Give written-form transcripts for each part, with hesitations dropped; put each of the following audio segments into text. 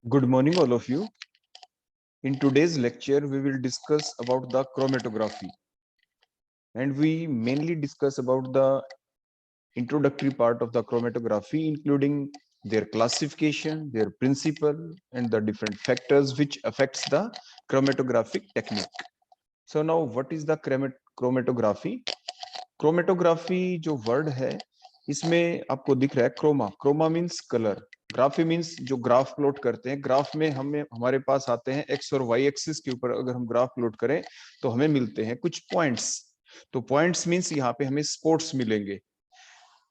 Good morning, all of you. In today's lecture, we will discuss about the chromatography, and we mainly discuss about the introductory part of the chromatography, including their classification, their principle, and the different factors which affects the chromatographic technique. So now, what is the chromatography? Chromatography जो word है इसमें आपको दिख रहा है chroma means colour, graphy means जो graph plot करते हैं। ग्राफ में हमें हमारे पास आते हैं एक्स और वाई एक्सिस के ऊपर अगर हम ग्राफ प्लॉट करें तो हमें मिलते हैं कुछ पॉइंट्स। तो पॉइंट्स मीन्स यहाँ पे हमें स्पॉट्स मिलेंगे,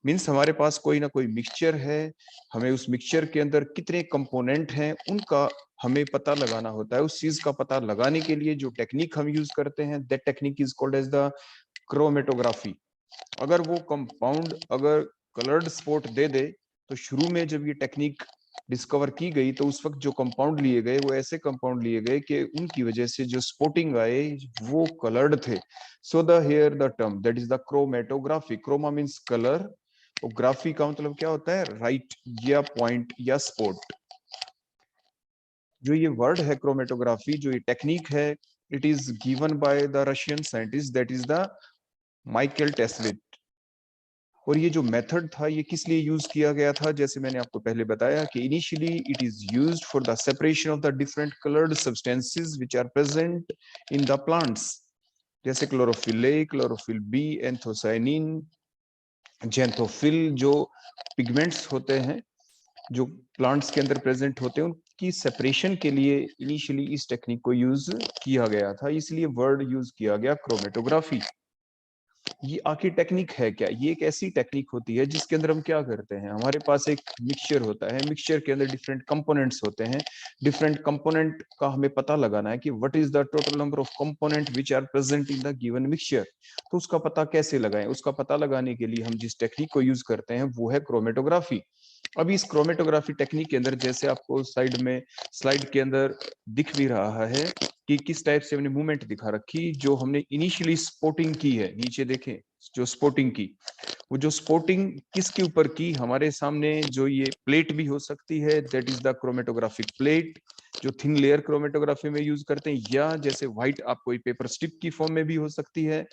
मीन्स हमारे पास कोई ना कोई मिक्सचर है, हमें उस मिक्सचर के अंदर कितने कंपोनेंट हैं उनका हमें पता लगाना होता है। उस चीज का पता लगाने के लिए जो टेक्निक हम यूज करते हैं that technique is called as the chromatography. अगर वो कंपाउंड अगर कलर्ड स्पॉट दे दे तो शुरू में जब ये टेक्निक डिस्कवर की गई तो उस वक्त जो कंपाउंड लिए गए वो ऐसे कंपाउंड लिए गए कि उनकी वजह से जो स्पॉटिंग आए वो कलर्ड थे। So the here the term that is the chromatography. Chroma means colour और ग्राफी का मतलब क्या होता है, राइट या पॉइंट या स्पॉट। जो ये वर्ड है क्रोमेटोग्राफी, जो ये टेक्निक है, it is given by the Russian scientist that is the Michael Tswett. और ये जो मेथड था ये किस लिए यूज किया गया था, जैसे मैंने आपको पहले बताया कि initially it is used for the separation of the different coloured substances which are present in the plants, जैसे chlorophyll a, chlorophyll b, anthocyanin, xanthophyll, जो पिगमेंट्स होते हैं जो प्लांट्स के अंदर प्रेजेंट होते हैं उनकी सेपरेशन के लिए इनिशियली इस टेक्निक को यूज किया गया था, इसलिए वर्ड यूज किया गया क्रोमेटोग्राफी। ये आखिर टेक्निक है क्या? ये एक ऐसी टेक्निक होती है जिसके अंदर हम क्या करते हैं, हमारे पास एक मिक्सचर होता है, मिक्सचर के अंदर डिफरेंट कंपोनेंट्स होते हैं, डिफरेंट कंपोनेंट का हमें पता लगाना है कि what is the total number of component which are present in the given mixture. तो उसका पता कैसे लगाएं? उसका पता लगाने के लिए हम जिस टेक्निक को यूज करते हैं वो है क्रोमेटोग्राफी। अभी इस क्रोमेटोग्राफी टेक्निक के अंदर जैसे आपको साइड में स्लाइड के अंदर दिख भी रहा है कि किस टाइप से हमने मूवमेंट दिखा रखी, जो हमने इनिशियली स्पॉटिंग की है, नीचे देखें जो स्पॉटिंग की, वो जो स्पॉटिंग किसके ऊपर की, हमारे सामने जो ये प्लेट भी हो सकती है that is the chromatographic plate, जो थिन लेयर क्रोमेटोग्राफी में यूज करते हैं, या जैसे व्हाइट आप कोई पेपर स्ट्रिप की फॉर्म में भी हो सकती है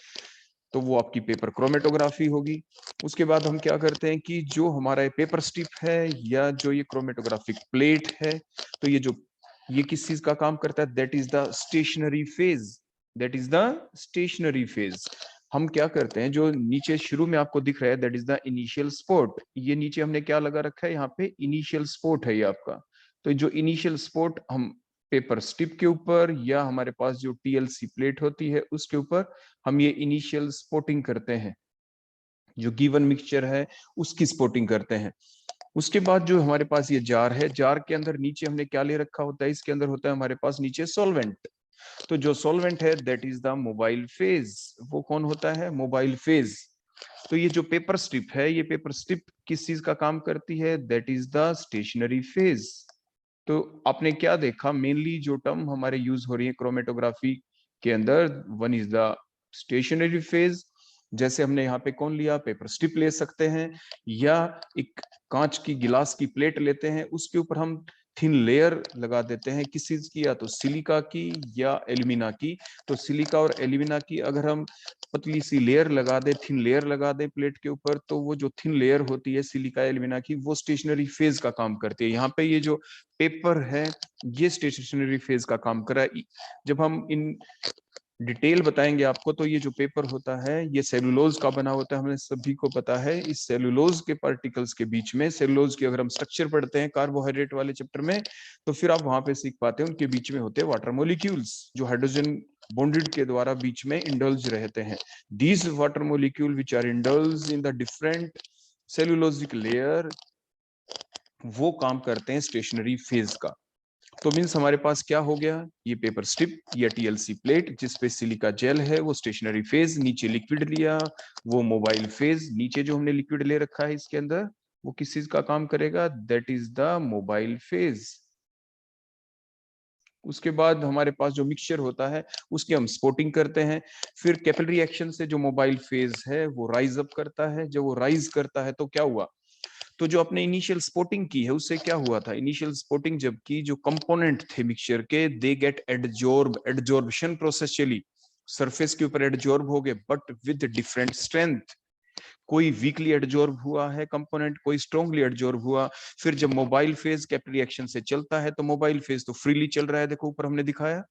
तो वो आपकी पेपर क्रोमेटोग्राफी होगी। उसके बाद हम क्या करते हैं कि जो हमारा पेपर स्ट्रिप है या जो ये क्रोमेटोग्राफिक प्लेट है, तो ये किस चीज का काम करता है, that is the stationary phase, that is the stationary phase. हम क्या करते हैं, जो नीचे शुरू में आपको दिख रहा है that is the initial spot, ये नीचे हमने क्या लगा रखा है, यहाँ पे इनिशियल स्पॉट है ये आपका। तो जो इनिशियल स्पॉट हम पेपर स्ट्रिप के ऊपर या हमारे पास जो टीएलसी प्लेट होती है उसके ऊपर हम ये इनिशियल स्पॉटिंग करते हैं, जो गिवन मिक्सचर है उसकी स्पॉटिंग करते हैं। उसके बाद जो हमारे पास ये जार है, जार के अंदर नीचे हमने क्या ले रखा होता है, इसके अंदर होता है हमारे पास नीचे सॉल्वेंट। तो जो सॉल्वेंट है that is the mobile phase. वो कौन होता है, मोबाइल फेज। तो ये जो पेपर स्ट्रिप है, ये पेपर स्ट्रिप किस चीज का काम करती है, that is the stationary phase. तो आपने क्या देखा, मेनली जो टर्म हमारे यूज हो रही है क्रोमेटोग्राफी के अंदर, one is the stationary phase. जैसे हमने यहाँ पे कौन लिया, पेपर स्ट्रिप ले सकते हैं, या एक कांच की गिलास की प्लेट लेते हैं, उसके ऊपर हम थिन लेयर लगा देते हैं किस चीज की, या तो सिलिका की या एल्यूमिना की। तो सिलिका और एल्यूमिना की अगर हम पतली सी लेयर लगा दे, थिन लेयर लगा दे प्लेट के ऊपर, तो वो जो थिन लेयर होती है सिलिका एल्यूमिना की वो स्टेशनरी फेज का काम करती है। यहाँ पे ये जो पेपर है ये स्टेशनरी फेज का काम कर रहा है। जब हम इन डिटेल बताएंगे आपको, तो ये जो पेपर होता है ये सेलुलोज का बना होता है, हमें सभी को पता है। इस सेलुलोज के पार्टिकल्स के बीच में, सेलुलोज की अगर हम स्ट्रक्चर पढ़ते हैं कार्बोहाइड्रेट वाले चैप्टर में, तो फिर आप वहां पे सीख पाते हैं उनके बीच में होते हैं वाटर मोलिक्यूल्स, जो हाइड्रोजन बॉन्डेड के द्वारा बीच में इंडल्ज रहते हैं। These water molecule which are indulge in the different cellulosic layer, वो काम करते हैं स्टेशनरी फेज का। तो मीन्स हमारे पास क्या हो गया, ये पेपर स्ट्रिप या टीएलसी प्लेट जिसपे सिलिका जेल है वो स्टेशनरी फेज, नीचे लिक्विड लिया वो मोबाइल फेज। नीचे जो हमने लिक्विड ले रखा है इसके अंदर वो किस चीज का काम करेगा, that is the mobile phase. उसके बाद हमारे पास जो मिक्सचर होता है उसकी हम स्पॉटिंग करते हैं। फिर कैपिलरी एक्शन से जो मोबाइल फेज है वो राइज अप करता है, जब वो राइज करता है तो क्या हुआ, तो जो आपने इनिशियल स्पोर्टिंग की है उससे क्या हुआ था, इनिशियल स्पोर्टिंग जब की जो कंपोनेंट थे मिक्सचर के दे गेट एडजॉर्प्शन प्रोसेस चली, सरफेस के ऊपर एडजॉर्ब हो गए बट विद डिफरेंट स्ट्रेंथ। कोई वीकली एडजॉर्ब हुआ है कंपोनेंट, कोई स्ट्रांगली एडजॉर्ब हुआ। फिर जब मोबाइल फेज कैपिलरी एक्शन से चलता है तो मोबाइल फेज तो फ्रीली चल रहा है, देखो ऊपर हमने दिखाया।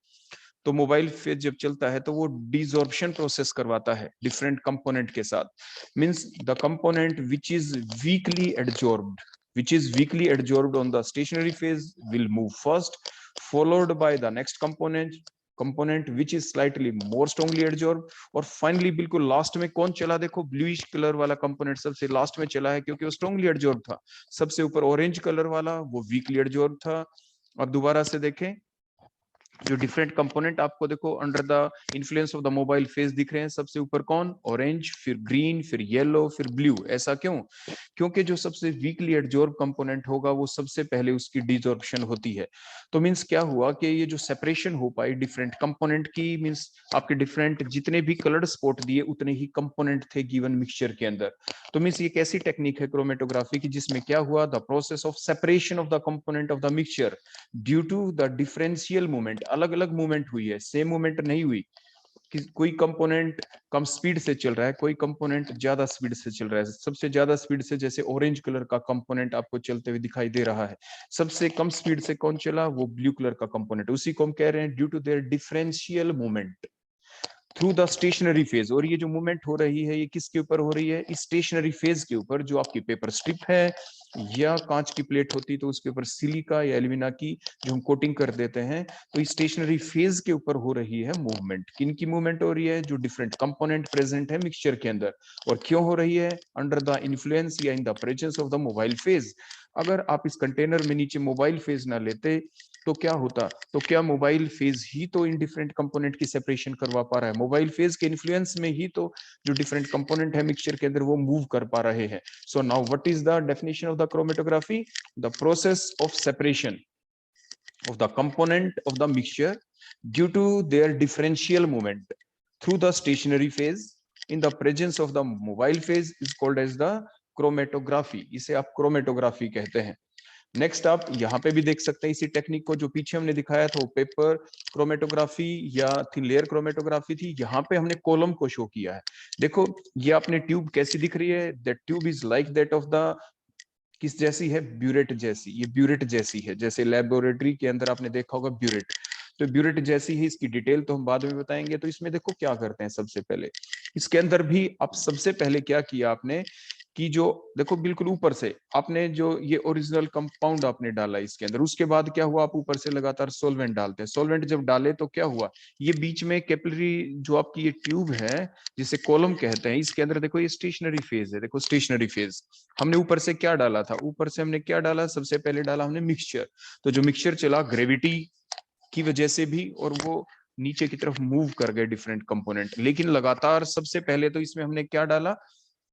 तो मोबाइल फेज जब चलता है तो वो डिसॉर्प्शन प्रोसेस करवाता है डिफरेंट कंपोनेंट के साथ। Means the component which is weakly adsorbed on the stationary phase will move first, followed by the next component which is slightly more strongly adsorbed, और फाइनली बिल्कुल लास्ट में कौन चला, देखो ब्लूइश कलर वाला component सबसे लास्ट में चला है क्योंकि वो स्ट्रांगली एडजॉर्ब था। सबसे ऊपर ऑरेंज कलर वाला वो वीकली एडजॉर्ब था। अब दोबारा से देखें, जो डिफरेंट कंपोनेंट आपको देखो under the influence of the mobile phase दिख रहे हैं। सबसे ऊपर कौन, ऑरेंज, फिर ग्रीन, फिर येलो, फिर ब्लू। ऐसा क्यों, क्योंकि जो सबसे वीकली एडजॉर्ब कंपोनेंट होगा वो सबसे पहले उसकी डिसॉर्प्शन होती है। तो मींस क्या हुआ कि ये जो सेपरेशन हो पाई डिफरेंट कंपोनेंट की, मींस आपके डिफरेंट जितने भी कलर्ड स्पॉट दिए उतने ही कंपोनेंट थे गिवन मिक्सचर के अंदर। तो मींस ये कैसी टेक्निक है क्रोमेटोग्राफी की, जिसमें क्या हुआ, the process of separation of the component of the mixture due to the differential movement. अलग अलग मूवमेंट हुई है, सेम मूवमेंट नहीं हुई कि कोई कंपोनेंट कम स्पीड से चल रहा है, कोई कंपोनेंट ज्यादा स्पीड से चल रहा है। सबसे ज्यादा स्पीड से जैसे ऑरेंज कलर का कंपोनेंट आपको चलते हुए दिखाई दे रहा है, सबसे कम स्पीड से कौन चला, वो ब्लू कलर का कंपोनेंट। उसी को हम कह रहे हैं due to their differential movement through the stationary phase. और ये जो मूवमेंट हो रही है ये किसके ऊपर हो रही है, इस स्टेशनरी फेज के ऊपर। जो आपकी पेपर स्ट्रिप है या कांच की प्लेट होती तो उसके ऊपर सिलिका या एल्यूमिना की जो हम कोटिंग कर देते हैं, तो इस स्टेशनरी फेज के ऊपर हो रही है मूवमेंट। किन की मूवमेंट हो रही है, जो डिफरेंट कंपोनेंट प्रेजेंट है मिक्सचर के अंदर। और क्यों हो रही है, अंडर द इन्फ्लुएंस या इन the presence of the mobile phase. अगर आप इस कंटेनर में नीचे मोबाइल फेज ना लेते तो क्या होता, तो क्या मोबाइल फेज ही तो इन डिफरेंट कंपोनेंट की सेपरेशन करवा पा रहा है, मोबाइल फेज के इन्फ्लुएंस में ही तो जो डिफरेंट कंपोनेंट है मिक्सचर के अंदर वो मूव कर पा रहे हैं। So now what is the definition of the chromatography, the process of separation of the component of the mixture due to their differential movement through the stationary phase in the presence of the mobile phase is called as the chromatography। इसे आप chromatography कहते हैं। Next आप यहाँ पे भी देख सकते हैं इसी टेक्निक को, जो पीछे हमने दिखाया था वो पेपर क्रोमेटोग्राफी या थिन लेयर क्रोमेटोग्राफी थी। यहाँ पे हमने कॉलम को शो किया है। देखो ये आपने ट्यूब कैसी दिख रही है, that tube is like that of the, किस जैसी है, ब्यूरेट जैसी। ये ब्यूरेट जैसी है, जैसे लेबोरेटरी के अंदर आपने देखा होगा ब्यूरेट, तो ब्यूरेट जैसी ही। इसकी डिटेल तो हम बाद में बताएंगे। तो इसमें देखो क्या करते हैं, सबसे पहले इसके अंदर भी आप सबसे पहले क्या किया आपने कि जो देखो बिल्कुल ऊपर से आपने जो ये ओरिजिनल कंपाउंड आपने डाला इसके अंदर, उसके बाद क्या हुआ, आप ऊपर से लगातार सोलवेंट डालते हैं। सोलवेंट जब डाले तो क्या हुआ, ये बीच में कैपिलरी जो आपकी ये ट्यूब है जिसे कॉलम कहते हैं, इसके अंदर देखो ये स्टेशनरी फेज है। देखो स्टेशनरी फेज हमने ऊपर से क्या डाला था, ऊपर से हमने क्या डाला, सबसे पहले डाला हमने मिक्सचर। तो जो मिक्सचर चला ग्रेविटी की वजह से भी, और वो नीचे की तरफ मूव कर गए डिफरेंट कंपोनेंट। लेकिन लगातार सबसे पहले तो इसमें हमने क्या डाला,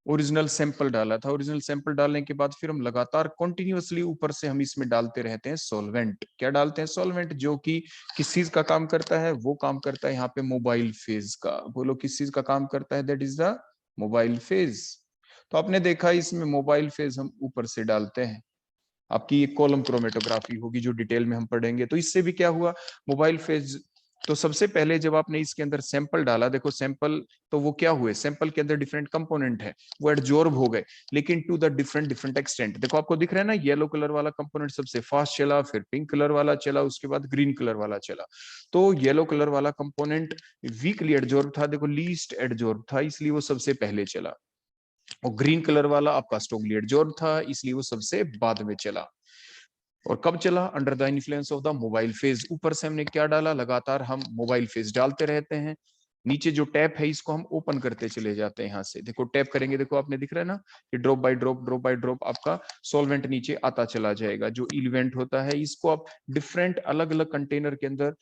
ओरिजिनल सैंपल डाला था। ओरिजिनल सैंपल डालने के बाद फिर हम लगातार कंटिन्यूअसली ऊपर से हम इसमें डालते रहते हैं सॉल्वेंट। क्या डालते हैं, सॉल्वेंट, जो कि किस चीज का काम करता है, वो काम करता है यहाँ पे मोबाइल फेज का। बोलो किस चीज का काम करता है, that is the mobile phase. तो आपने देखा इसमें मोबाइल फेज हम ऊपर से डालते हैं। आपकी ये कॉलम क्रोमेटोग्राफी होगी जो डिटेल में हम पढ़ेंगे। तो इससे भी क्या हुआ, मोबाइल फेज। तो सबसे पहले जब आपने इसके अंदर सैंपल डाला, देखो सैंपल, तो वो क्या हुए, सैंपल के अंदर डिफरेंट कंपोनेंट है वो एडजॉर्ब हो गए, लेकिन to the different different extent. देखो आपको दिख रहा है ना, येलो कलर वाला कंपोनेंट सबसे फास्ट चला, फिर पिंक कलर वाला चला, उसके बाद ग्रीन कलर वाला चला। तो येलो कलर वाला कंपोनेंट वीकली एडजॉर्ब था, देखो लीस्ट एडजॉर्ब था, इसलिए वो सबसे पहले चला। और ग्रीन कलर वाला आपका स्ट्रांगली एडजॉर्ब था, इसलिए वो सबसे बाद में चला। और कब चला, under the influence of the mobile phase. ऊपर से हमने क्या डाला, लगातार हम मोबाइल फेज डालते रहते हैं। नीचे जो टैप है इसको हम ओपन करते चले जाते हैं। यहाँ से देखो टैप करेंगे, देखो आपने दिख रहा है ना, कि ड्रॉप बाय ड्रॉप आपका सॉल्वेंट नीचे आता चला जाएगा। जो इलिवेंट होता है इसको आप डिफरेंट अलग अलग कंटेनर के अंदर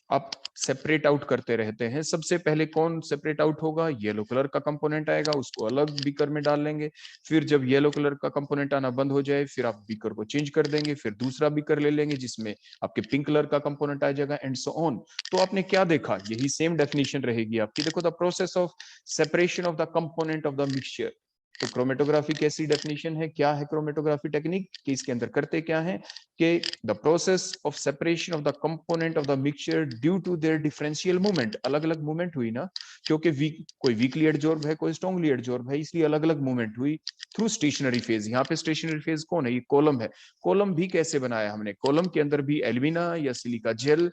आप सेपरेट आउट करते रहते हैं। सबसे पहले कौन सेपरेट आउट होगा, येलो कलर का कंपोनेंट आएगा, उसको अलग बीकर में डाल लेंगे। फिर जब येलो कलर का कंपोनेंट आना बंद हो जाए फिर आप बीकर को चेंज कर देंगे, फिर दूसरा बीकर ले लेंगे जिसमें आपके पिंक कलर का कंपोनेंट आ जाएगा, एंड सो ऑन। तो आपने क्या देखा, यही सेम डेफिनेशन रहेगी आपकी। देखो the process of separation of the component of the mixture तो क्रोमेटोग्राफी कैसी डेफिनेशन है, क्या है क्रोमेटोग्राफी टेक्निक, कि इसके अंदर करते क्या है कि the process of separation of the component of the mixture due to their differential movement, अलग अलग मूवमेंट हुई ना, क्योंकि कोई वीकली एडजॉर्ब है, कोई स्ट्रांगली एडजॉर्ब है, इसलिए अलग अलग मूवमेंट हुई थ्रू स्टेशनरी फेज। यहाँ पे स्टेशनरी फेज कौन है, ये कॉलम है। कॉलम भी कैसे बनाया हमने, कॉलम के अंदर भी एल्यूमिना या सिलिका जेल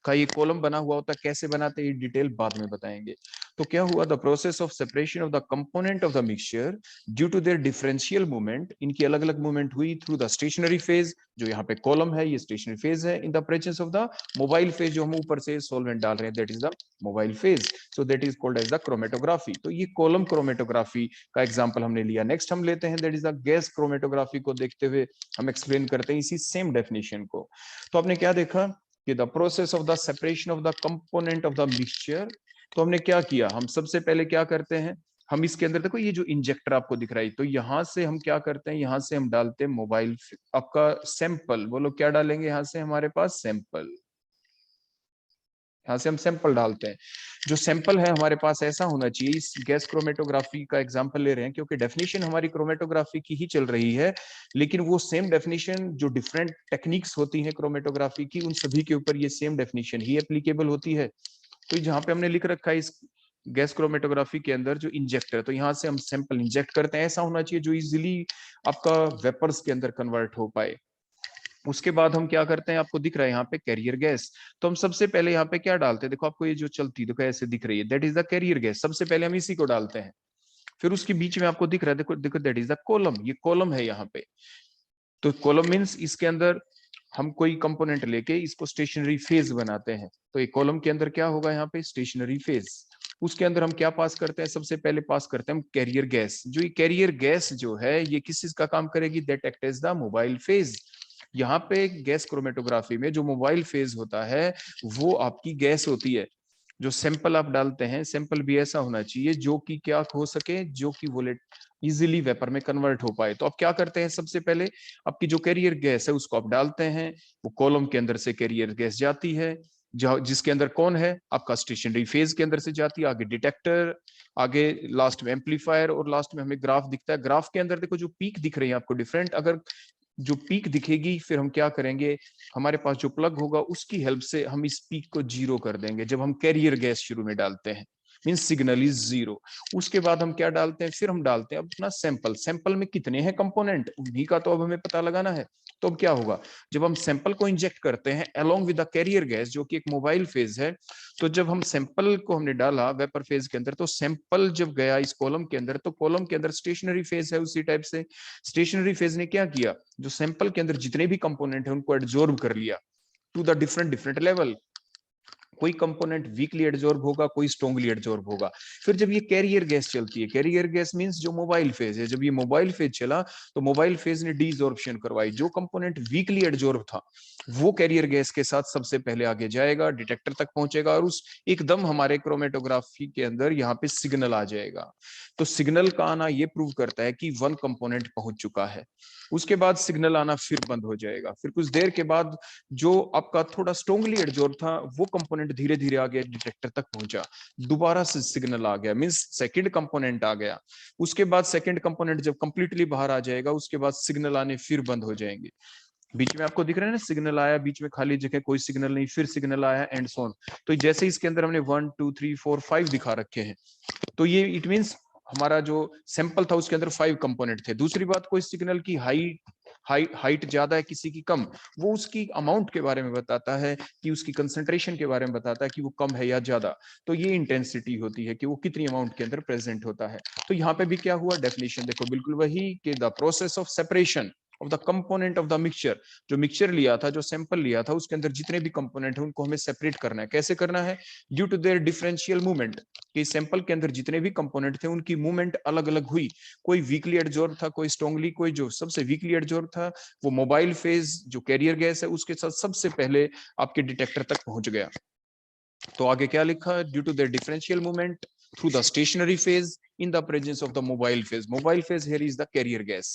का ये कॉलम बना हुआ होता, कैसे बनाते हैं डिटेल बाद में बताएंगे। तो क्या हुआ, the process of separation of the component of the mixture due to their differential movement, इनकी अलग अलग मूवमेंट हुई थ्रू द स्टेशनरी फेज, जो यहाँ पे कॉलम है ये स्टेशनरी फेज है, in the presence of the mobile phase, जो हम ऊपर से सॉल्वेंट डाल रहे हैं, that is the mobile phase, so that is called as the chromatography. तो ये कॉलम क्रोमेटोग्राफी का एग्जांपल हमने लिया। नेक्स्ट हम लेते हैं that is the gas chromatography को देखते हुए हम एक्सप्लेन करते हैं इसी सेम डेफिनेशन को। तो आपने क्या देखा कि the process of the separation of the component of the mixture. तो हमने क्या किया, हम सबसे पहले क्या करते हैं, हम इसके अंदर देखो ये जो इंजेक्टर आपको दिख रहा है, तो यहां से हम क्या करते हैं, यहां से हम डालते हैं मोबाइल आपका सैंपल, बोलो क्या डालेंगे, यहां से हमारे पास सैंपल, यहां से हम सैंपल डालते हैं। जो सैंपल है हमारे पास ऐसा होना चाहिए, इस गैस क्रोमेटोग्राफी का एग्जांपल ले रहे हैं क्योंकि डेफिनेशन हमारी क्रोमेटोग्राफी की ही चल रही है, लेकिन वो सेम डेफिनेशन जो डिफरेंट टेक्निक्स होती है क्रोमेटोग्राफी की, उन सभी के ऊपर ये सेम डेफिनेशन ही एप्लीकेबल होती है। तो जहां पे हमने लिख रखा है इस गैस क्रोमेटोग्राफी के अंदर जो इंजेक्टर, तो यहाँ से हम सैंपल इंजेक्ट करते हैं, ऐसा होना चाहिए जो इजिली आपका वेपर्स के अंदर कन्वर्ट हो पाए। उसके बाद हम क्या करते हैं, आपको दिख रहा है यहाँ पे कैरियर गैस, तो हम सबसे पहले यहाँ पे क्या डालते हैं, देखो आपको ये जो चलती देखो ऐसे दिख रही है, that is the carrier gas, सबसे पहले हम इसी को डालते हैं। फिर उसके बीच में आपको दिख रहा है, देखो देखो दैट इज द कॉलम, ये कॉलम है यहाँ पे। तो कॉलम मीन्स इसके अंदर हम कोई कंपोनेंट लेके इसको स्टेशनरी फेज बनाते हैं, तो एक कॉलम के अंदर क्या होगा, यहाँ पे स्टेशनरी फेज। उसके अंदर हम क्या पास करते हैं, सबसे पहले पास करते हैं हम कैरियर गैस। जो ये कैरियर गैस जो है ये किस चीज का काम करेगी, that act as the mobile phase. यहाँ पे गैस क्रोमेटोग्राफी में जो मोबाइल फेज होता है वो आपकी गैस होती है। जो सैंपल आप डालते हैं, सैंपल भी ऐसा होना चाहिए जो कि क्या हो सके, जो कि वोलेट इजिली वेपर में कन्वर्ट हो पाए। तो आप क्या करते हैं, सबसे पहले आपकी जो कैरियर गैस है उसको आप डालते हैं, वो कॉलम के अंदर से कैरियर गैस जाती है, जिसके अंदर कौन है आपका स्टेशनरी फेज के अंदर से जाती है, आगे डिटेक्टर, आगे लास्ट में एम्पलीफायर, और लास्ट में हमें ग्राफ दिखता है। ग्राफ के अंदर देखो जो पीक दिख रही है आपको डिफरेंट, अगर जो पीक दिखेगी फिर हम क्या करेंगे, हमारे पास जो प्लग होगा उसकी हेल्प से हम इस पीक को जीरो कर देंगे जब हम कैरियर गैस शुरू में डालते हैं, मीन सिग्नल इज जीरो। उसके बाद हम क्या डालते हैं, फिर हम डालते हैं अपना सैंपल। सैंपल में कितने हैं कंपोनेंट, उन्हीं का तो अब हमें पता लगाना है। तो अब क्या होगा, जब हम सैंपल को इंजेक्ट करते हैं along with the carrier gas जो कि एक मोबाइल फेज है, तो जब हम सैंपल को हमने डाला वेपर फेज के अंदर, तो सैंपल जब गया इस कॉलम के अंदर, तो कॉलम के अंदर स्टेशनरी फेज है, उसी टाइप से स्टेशनरी फेज ने क्या किया, जो सैंपल के अंदर जितने भी कंपोनेंट है उनको एब्जॉर्ब कर लिया to the different different level. कोई कंपोनेंट वीकली एडजॉर्ब होगा, कोई स्ट्रांगली एडजॉर्ब होगा। फिर जब ये कैरियर गैस चलती है, कैरियर गैस मींस जो मोबाइल फेज है, जब ये मोबाइल फेज चला तो मोबाइल फेज ने डीजॉर्प्शन करवाई, जो कंपोनेंट वीकली एडजॉर्ब था वो कैरियर गैस के साथ सबसे पहले आगे जाएगा, डिटेक्टर तक पहुंचेगा, और उस एकदम हमारे क्रोमेटोग्राफी के अंदर यहाँ पे सिग्नल आ जाएगा। तो सिग्नल का आना ये प्रूव करता है कि वन कंपोनेंट पहुंच चुका है। उसके बाद सिग्नल आना फिर बंद हो जाएगा, फिर कुछ देर के बाद जो आपका थोड़ा स्ट्रांगली एडजॉर्ब था वो कंपोनेंट धीरे धीरे आगे डिटेक्टर तक पहुंचा, दोबारा से सिग्नल आ गया, मींस सेकंड कंपोनेंट आ गया। उसके बाद सेकंड कंपोनेंट जब कंप्लीटली बाहर आ जाएगा उसके बाद सिग्नल आने फिर बंद हो जाएंगे। बीच में आपको दिख रहा है ना, सिग्नल आया, बीच में खाली जगह, कोई सिग्नल नहीं, फिर सिग्नल आया, एंड सो ऑन। तो जैसे इसके अंदर हमने 1 2 3 4 5 दिखा रखे हैं, तो ये इट मींस हमारा जो सैंपल था उसके अंदर 5 कंपोनेंट थे। दूसरी बात, कोई सिग्नल की हाइट ज्यादा है, किसी की कम, वो उसकी अमाउंट के बारे में बताता है, कि उसकी कंसंट्रेशन के बारे में बताता है कि वो कम है या ज्यादा। तो ये इंटेंसिटी होती है कि वो कितनी अमाउंट के अंदर प्रेजेंट होता है। तो यहाँ पे भी क्या हुआ, डेफिनेशन देखो बिल्कुल वही, कि the process of separation of the component of the mixture. जो मिक्सचर लिया था, जो सैंपल लिया था, उसके अंदर जितने भी कंपोनेंट है उनको हमें सेपरेट करना है। कैसे करना है, due to their differential movement, कि सैंपल के अंदर जितने भी कंपोनेंट थे उनकी मूवमेंट अलग अलग हुई, कोई वीकली एडजॉर्ब था, कोई स्ट्रांगली, कोई जो सबसे वीकली एडजॉर्ब था वो मोबाइल फेज जो कैरियर गैस है उसके साथ सबसे पहले आपके डिटेक्टर तक पहुंच गया। तो आगे क्या लिखा, due to their differential movement through the stationary phase in the presence of the mobile phase. Mobile phase here is the carrier gas.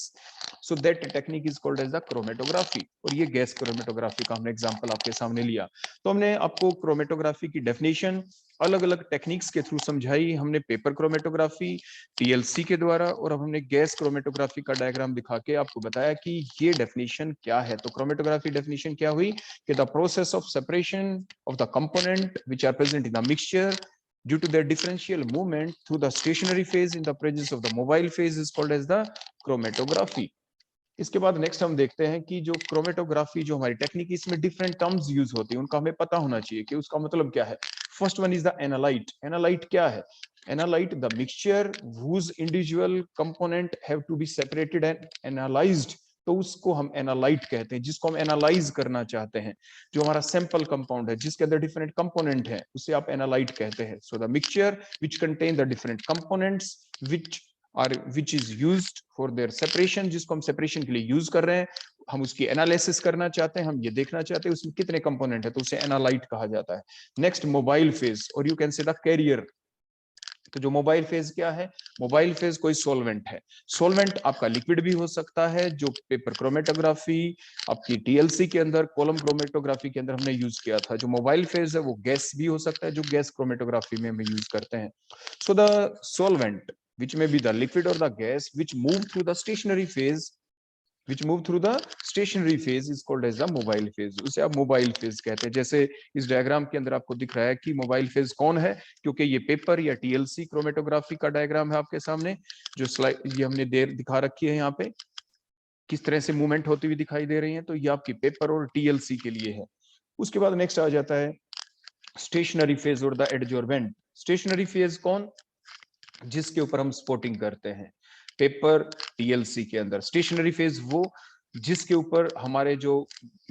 So that technique is called as the chromatography. और ये gas chromatography का हमने example आपके सामने लिया। तो हमने आपको क्रोमेटोग्राफी की डेफिनेशन अलग अलग टेक्निक्स के थ्रू समझाई। हमने पेपर क्रोमेटोग्राफी टीएलसी के द्वारा, और अब हमने गैस क्रोमेटोग्राफी का डायग्राम दिखा के आपको बताया कि ये डेफिनेशन क्या है। तो क्रोमेटोग्राफी डेफिनेशन क्या हुई कि the process of separation of the component which are present in the mixture due to their differential movement through the stationary phase in the presence of the mobile phase is called as the chromatography. इसके बाद next हम देखते हैं कि जो chromatography जो हमारी technique, इसमें डिफरेंट टर्म्स यूज होती हैं, उनका हमें पता होना चाहिए कि उसका मतलब क्या है। First one is the analyte. Analyte क्या है? Analyte the mixture whose individual component have to be separated and analyzed, तो उसको हम एनालाइट कहते हैं, जिसको हम एनालाइज करना चाहते हैं। जो हमारा सैंपल कंपाउंड है जिसके अंदर डिफरेंट कंपोनेंट है, उसे आप एनालाइट कहते हैं। So the mixture which contain the different components which is used for their separation, जिसको हम सेपरेशन के लिए यूज कर रहे हैं, हम उसकी एनालिसिस करना चाहते हैं, हम ये देखना चाहते हैं उसमें कितने कंपोनेंट है, तो उसे एनालाइट कहा जाता है। नेक्स्ट मोबाइल फेज, और you can say the carrier. तो जो मोबाइल फेज क्या है? मोबाइल फेज कोई सॉल्वेंट है। सॉल्वेंट आपका लिक्विड भी हो सकता है, जो पेपर क्रोमेटोग्राफी आपकी टीएलसी के अंदर, कॉलम क्रोमेटोग्राफी के अंदर हमने यूज किया था। जो मोबाइल फेज है वो गैस भी हो सकता है, जो गैस क्रोमेटोग्राफी में हम यूज करते हैं। So the solvent which may be the liquid or the gas which move through the stationary phase is called as the mobile phase. उसे आप मोबाइल फेज कहते हैं। जैसे इस डायग्राम के अंदर आपको दिख रहा है कि मोबाइल फेज कौन है, क्योंकि ये पेपर या टीएलसी क्रोमेटोग्राफी का डायग्राम है आपके सामने। जो स्लाइड ये हमने दिखा रखी है यहाँ पे, किस तरह से मूवमेंट होती हुई दिखाई दे रही है, तो ये आपकी पेपर और टीएलसी के लिए है। उसके बाद नेक्स्ट आ जाता है स्टेशनरी फेज और द एडजॉर्बेंट। स्टेशनरी फेज कौन? जिसके ऊपर हम स्पॉटिंग करते हैं पेपर टीएलसी के अंदर। स्टेशनरी फेज वो जिसके ऊपर हमारे जो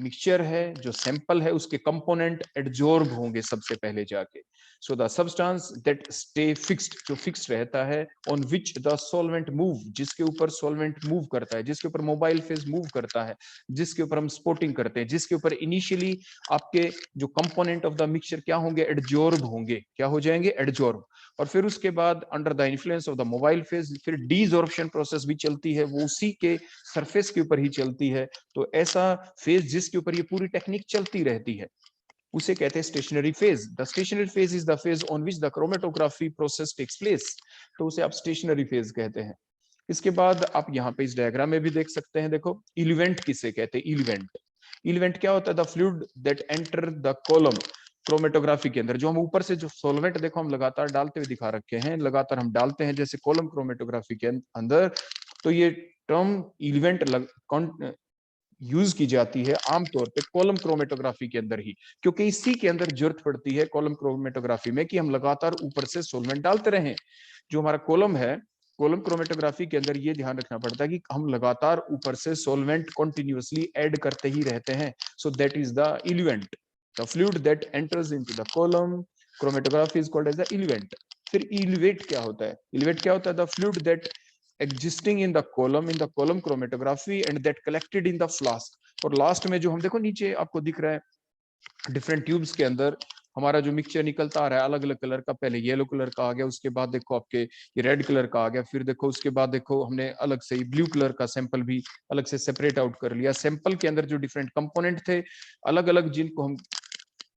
मिक्सचर है, जो सैंपल है, उसके कंपोनेंट एडजॉर्ब होंगे सबसे पहले जाके। So the substance that stay fixed, जो फिक्स्ड रहता है, on which the solvent move, जिसके ऊपर सॉल्वेंट मूव करता है, जिसके ऊपर मोबाइल फेज मूव करता है, जिसके ऊपर हम स्पॉटिंग करते हैं, जिसके ऊपर इनिशियली आपके जो कंपोनेंट ऑफ द मिक्सचर क्या होंगे? एडजॉर्ब होंगे। क्या हो जाएंगे? एडजॉर्ब। और फिर उसके बाद under the influence of the mobile phase फिर डीजॉर्प्शन प्रोसेस भी चलती है, वो उसी के सरफेस के ऊपर ही चलती है। तो ऐसा फेज जिसके ऊपर ये पूरी टेक्निक चलती रहती है, उसे कहते हैं stationary phase. The stationary phase is the phase on which the chromatography process takes place, तो उसे आप स्टेशनरी फेज कहते हैं। इसके बाद आप यहाँ पे इस डायग्राम में भी देख सकते हैं, देखो इलिवेंट किसे कहते हैं? इलिवेंट। इलिवेंट क्या होता है? The fluid that enter the column chromatography के अंदर, जो हम ऊपर से जो सॉल्वेंट देखो हम लगातार डालते हुए दिखा रखे हैं, लगातार हम डालते हैं जैसे कॉलम क्रोमेटोग्राफी के अंदर। तो ये टर्म इलिवेंट यूज की जाती है आमतौर पे कॉलम क्रोमेटोग्राफी के अंदर ही, क्योंकि इसी के अंदर जरूरत पड़ती है कॉलम क्रोमेटोग्राफी में कि हम लगातार ऊपर से सॉल्वेंट डालते रहें। जो हमारा कॉलम है, कॉलम क्रोमेटोग्राफी के अंदर ये ध्यान रखना पड़ता है कि हम लगातार ऊपर से सॉल्वेंट कंटिन्यूअसली ऐड करते ही रहते हैं। So that is the eluent, the fluid that enters into the column chromatography is called as the eluent. फिर इलिवेट क्या होता है? इलिवेट क्या होता है? The fluid that existing in the column chromatography and that collected in the flask। और last में जो हम देखो नीचे आपको दिख रहा है डिफरेंट ट्यूब्स के अंदर हमारा जो मिक्सचर निकलता आ रहा है अलग अलग कलर का, पहले येलो कलर का आ गया, उसके बाद देखो आपके ये रेड कलर का आ गया, फिर देखो उसके बाद देखो हमने अलग से ब्लू कलर का सैंपल भी अलग से सेपरेट आउट कर लिया। सैंपल के अंदर जो डिफरेंट कंपोनेंट थे अलग अलग, जिनको हम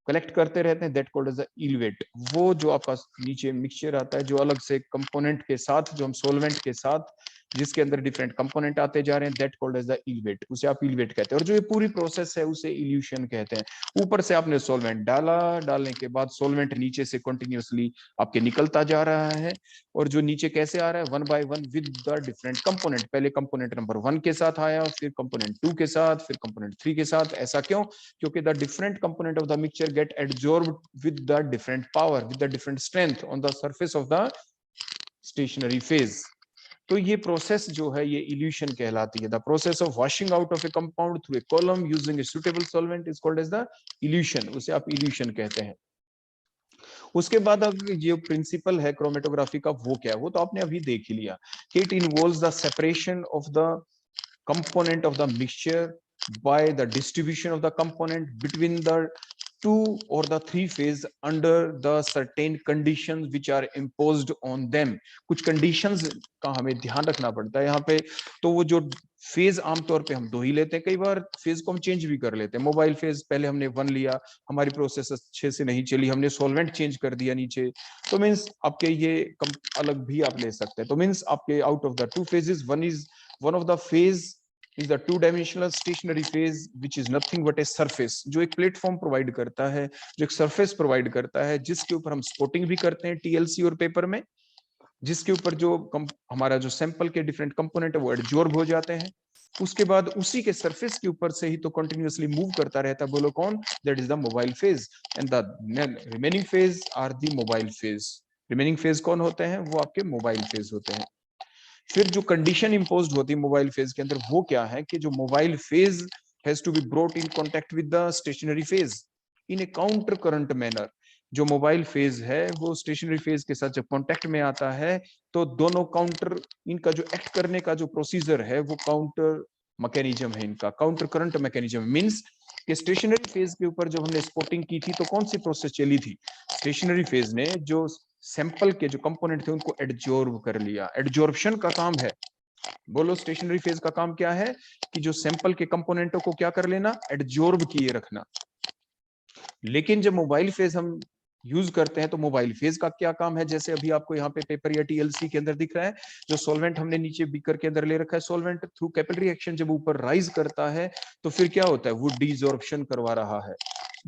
कलेक्ट करते रहते हैं, that called as the eluate. वो जो आपका नीचे मिक्सचर आता है जो अलग से कंपोनेंट के साथ, जो हम सॉल्वेंट के साथ जिसके अंदर डिफरेंट कंपोनेंट आते जा रहे हैं, that called as the eluate, उसे आप इलिवेट कहते हैं। और जो ये पूरी प्रोसेस है उसे इल्यूशन कहते हैं। ऊपर से आपने सॉल्वेंट डाला, डालने के बाद सॉल्वेंट नीचे से कंटिन्यूअसली आपके निकलता जा रहा है, और जो नीचे कैसे आ रहा है? One by one with the different component. पहले कंपोनेंट नंबर 1 के साथ आया, फिर कंपोनेंट 2 के साथ, फिर कंपोनेंट 3 के साथ। ऐसा क्यों? क्योंकि the different component of the mixture get adsorbed with the different power, with the different strength on the surface of the stationary phase. तो ये प्रोसेस जो है ये इल्यूशन कहलाती है। The process of washing out of a compound through a column using a suitable solvent is called as the elution, उसे आप evolution कहते हैं। उसके बाद अब जो प्रिंसिपल है क्रोमेटोग्राफी का वो क्या है? वो तो आपने अभी देख ही लिया कि it involves the separation of the component of the mixture by the distribution of the component between the two or the three phase under the certain conditions which are imposed on them. कुछ conditions का हमें ध्यान रखना पड़ता है यहाँ पे। तो वो जो फेज आमतौर पे हम दो ही लेते हैं, कई बार फेज को हम चेंज भी कर लेते हैं। मोबाइल फेज पहले हमने 1 लिया, हमारी प्रोसेस अच्छे से नहीं चली, हमने सॉल्वेंट चेंज कर दिया नीचे, तो मीन्स आपके ये अलग भी आप ले सकते हैं। तो मीन्स आपके out of the two phases, one of the phase is the two dimensional stationary phase which is nothing but a surface, जो एक प्लेटफॉर्म प्रोवाइड करता है, जो एक सरफेस प्रोवाइड करता है, जिसके ऊपर हम स्पॉटिंग भी करते हैं टीएलसी और पेपर में, जिसके ऊपर जो हमारा जो सैंपल के डिफरेंट कंपोनेंट है वो एडजॉर्ब हो जाते हैं। उसके बाद उसी के सरफेस के ऊपर से ही तो कंटिन्यूअसली मूव करता रहता है। बोलो कौन? That is the mobile phase, and the remaining phase are the mobile phase. Remaining phase कौन होते हैं? वो आपके मोबाइल फेज होते हैं। फिर जो कंडीशन इंपोज्ड होती है मोबाइल फेज के अंदर वो क्या है कि जो mobile phase has to be brought in contact with the stationary phase in a counter current manner. जो मोबाइल फेज है वो स्टेशनरी फेज के साथ जब कांटेक्ट में आता है तो दोनों काउंटर, इनका जो एक्ट करने का जो प्रोसीजर है वो काउंटर मैकेनिज्म है, इनका काउंटर करंट मैकेनिज्म। मींस कि स्टेशनरी फेज के ऊपर जब हमने स्पॉटिंग की थी तो कौन सी प्रोसेस चली थी? स्टेशनरी फेज ने जो सैंपल के जो कंपोनेंट थे उनको एडजॉर्ब कर लिया। एडजॉर्प्शन का काम है। बोलो स्टेशनरी फेज का काम क्या है? कि जो सैंपल के कंपोनेंटों को क्या कर लेना? एडजॉर्ब किए रखना। लेकिन जब मोबाइल फेज हम यूज करते हैं तो मोबाइल फेज का क्या काम है? जैसे अभी आपको यहाँ पे पेपर या टीएलसी के अंदर दिख रहा है, जो सॉल्वेंट हमने नीचे बीकर के अंदर ले रखा है, सॉल्वेंट थ्रू कैपिलरी एक्शन जब ऊपर राइज करता है तो फिर क्या होता है? वो डिजॉर्प्शन करवा रहा है।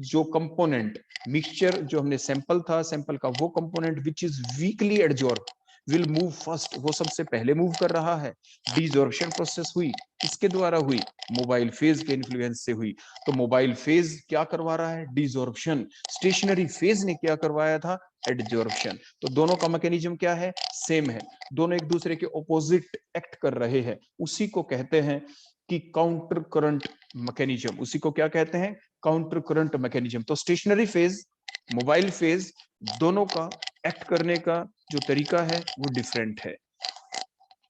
जो कंपोनेंट मिक्सचर जो हमने सैंपल था, सैंपल का वो component which is weekly adsorb will move first, वो सबसे पहले मूव कर रहा है। डिजॉर्प्शन प्रोसेस हुई, किसके द्वारा हुई? मोबाइल फेज के इन्फ्लुएंस से हुई। तो मोबाइल फेज क्या करवा रहा है? डिजॉर्प्शन। स्टेशनरी फेज ने क्या करवाया था? एडजॉर्प्शन। तो दोनों का मैकेनिज्म क्या है? सेम है। दोनों एक दूसरे के ऑपोजिट एक्ट कर रहे हैं। उसी को कहते हैं कि काउंटर करंट मैकेनिज्म। उसी को क्या कहते हैं? Counter current mechanism. तो स्टेशनरी फेज, मोबाइल फेज, दोनों का एक्ट करने का जो तरीका है वो डिफरेंट है।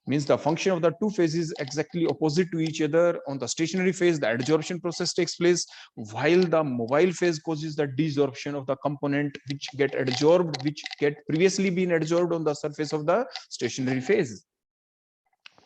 Means the function of the two phases is exactly opposite to each other. On the stationary phase, the adsorption process takes place, while the mobile phase causes the desorption of the component which get adsorbed, which get previously been adsorbed on the surface of the stationary phase.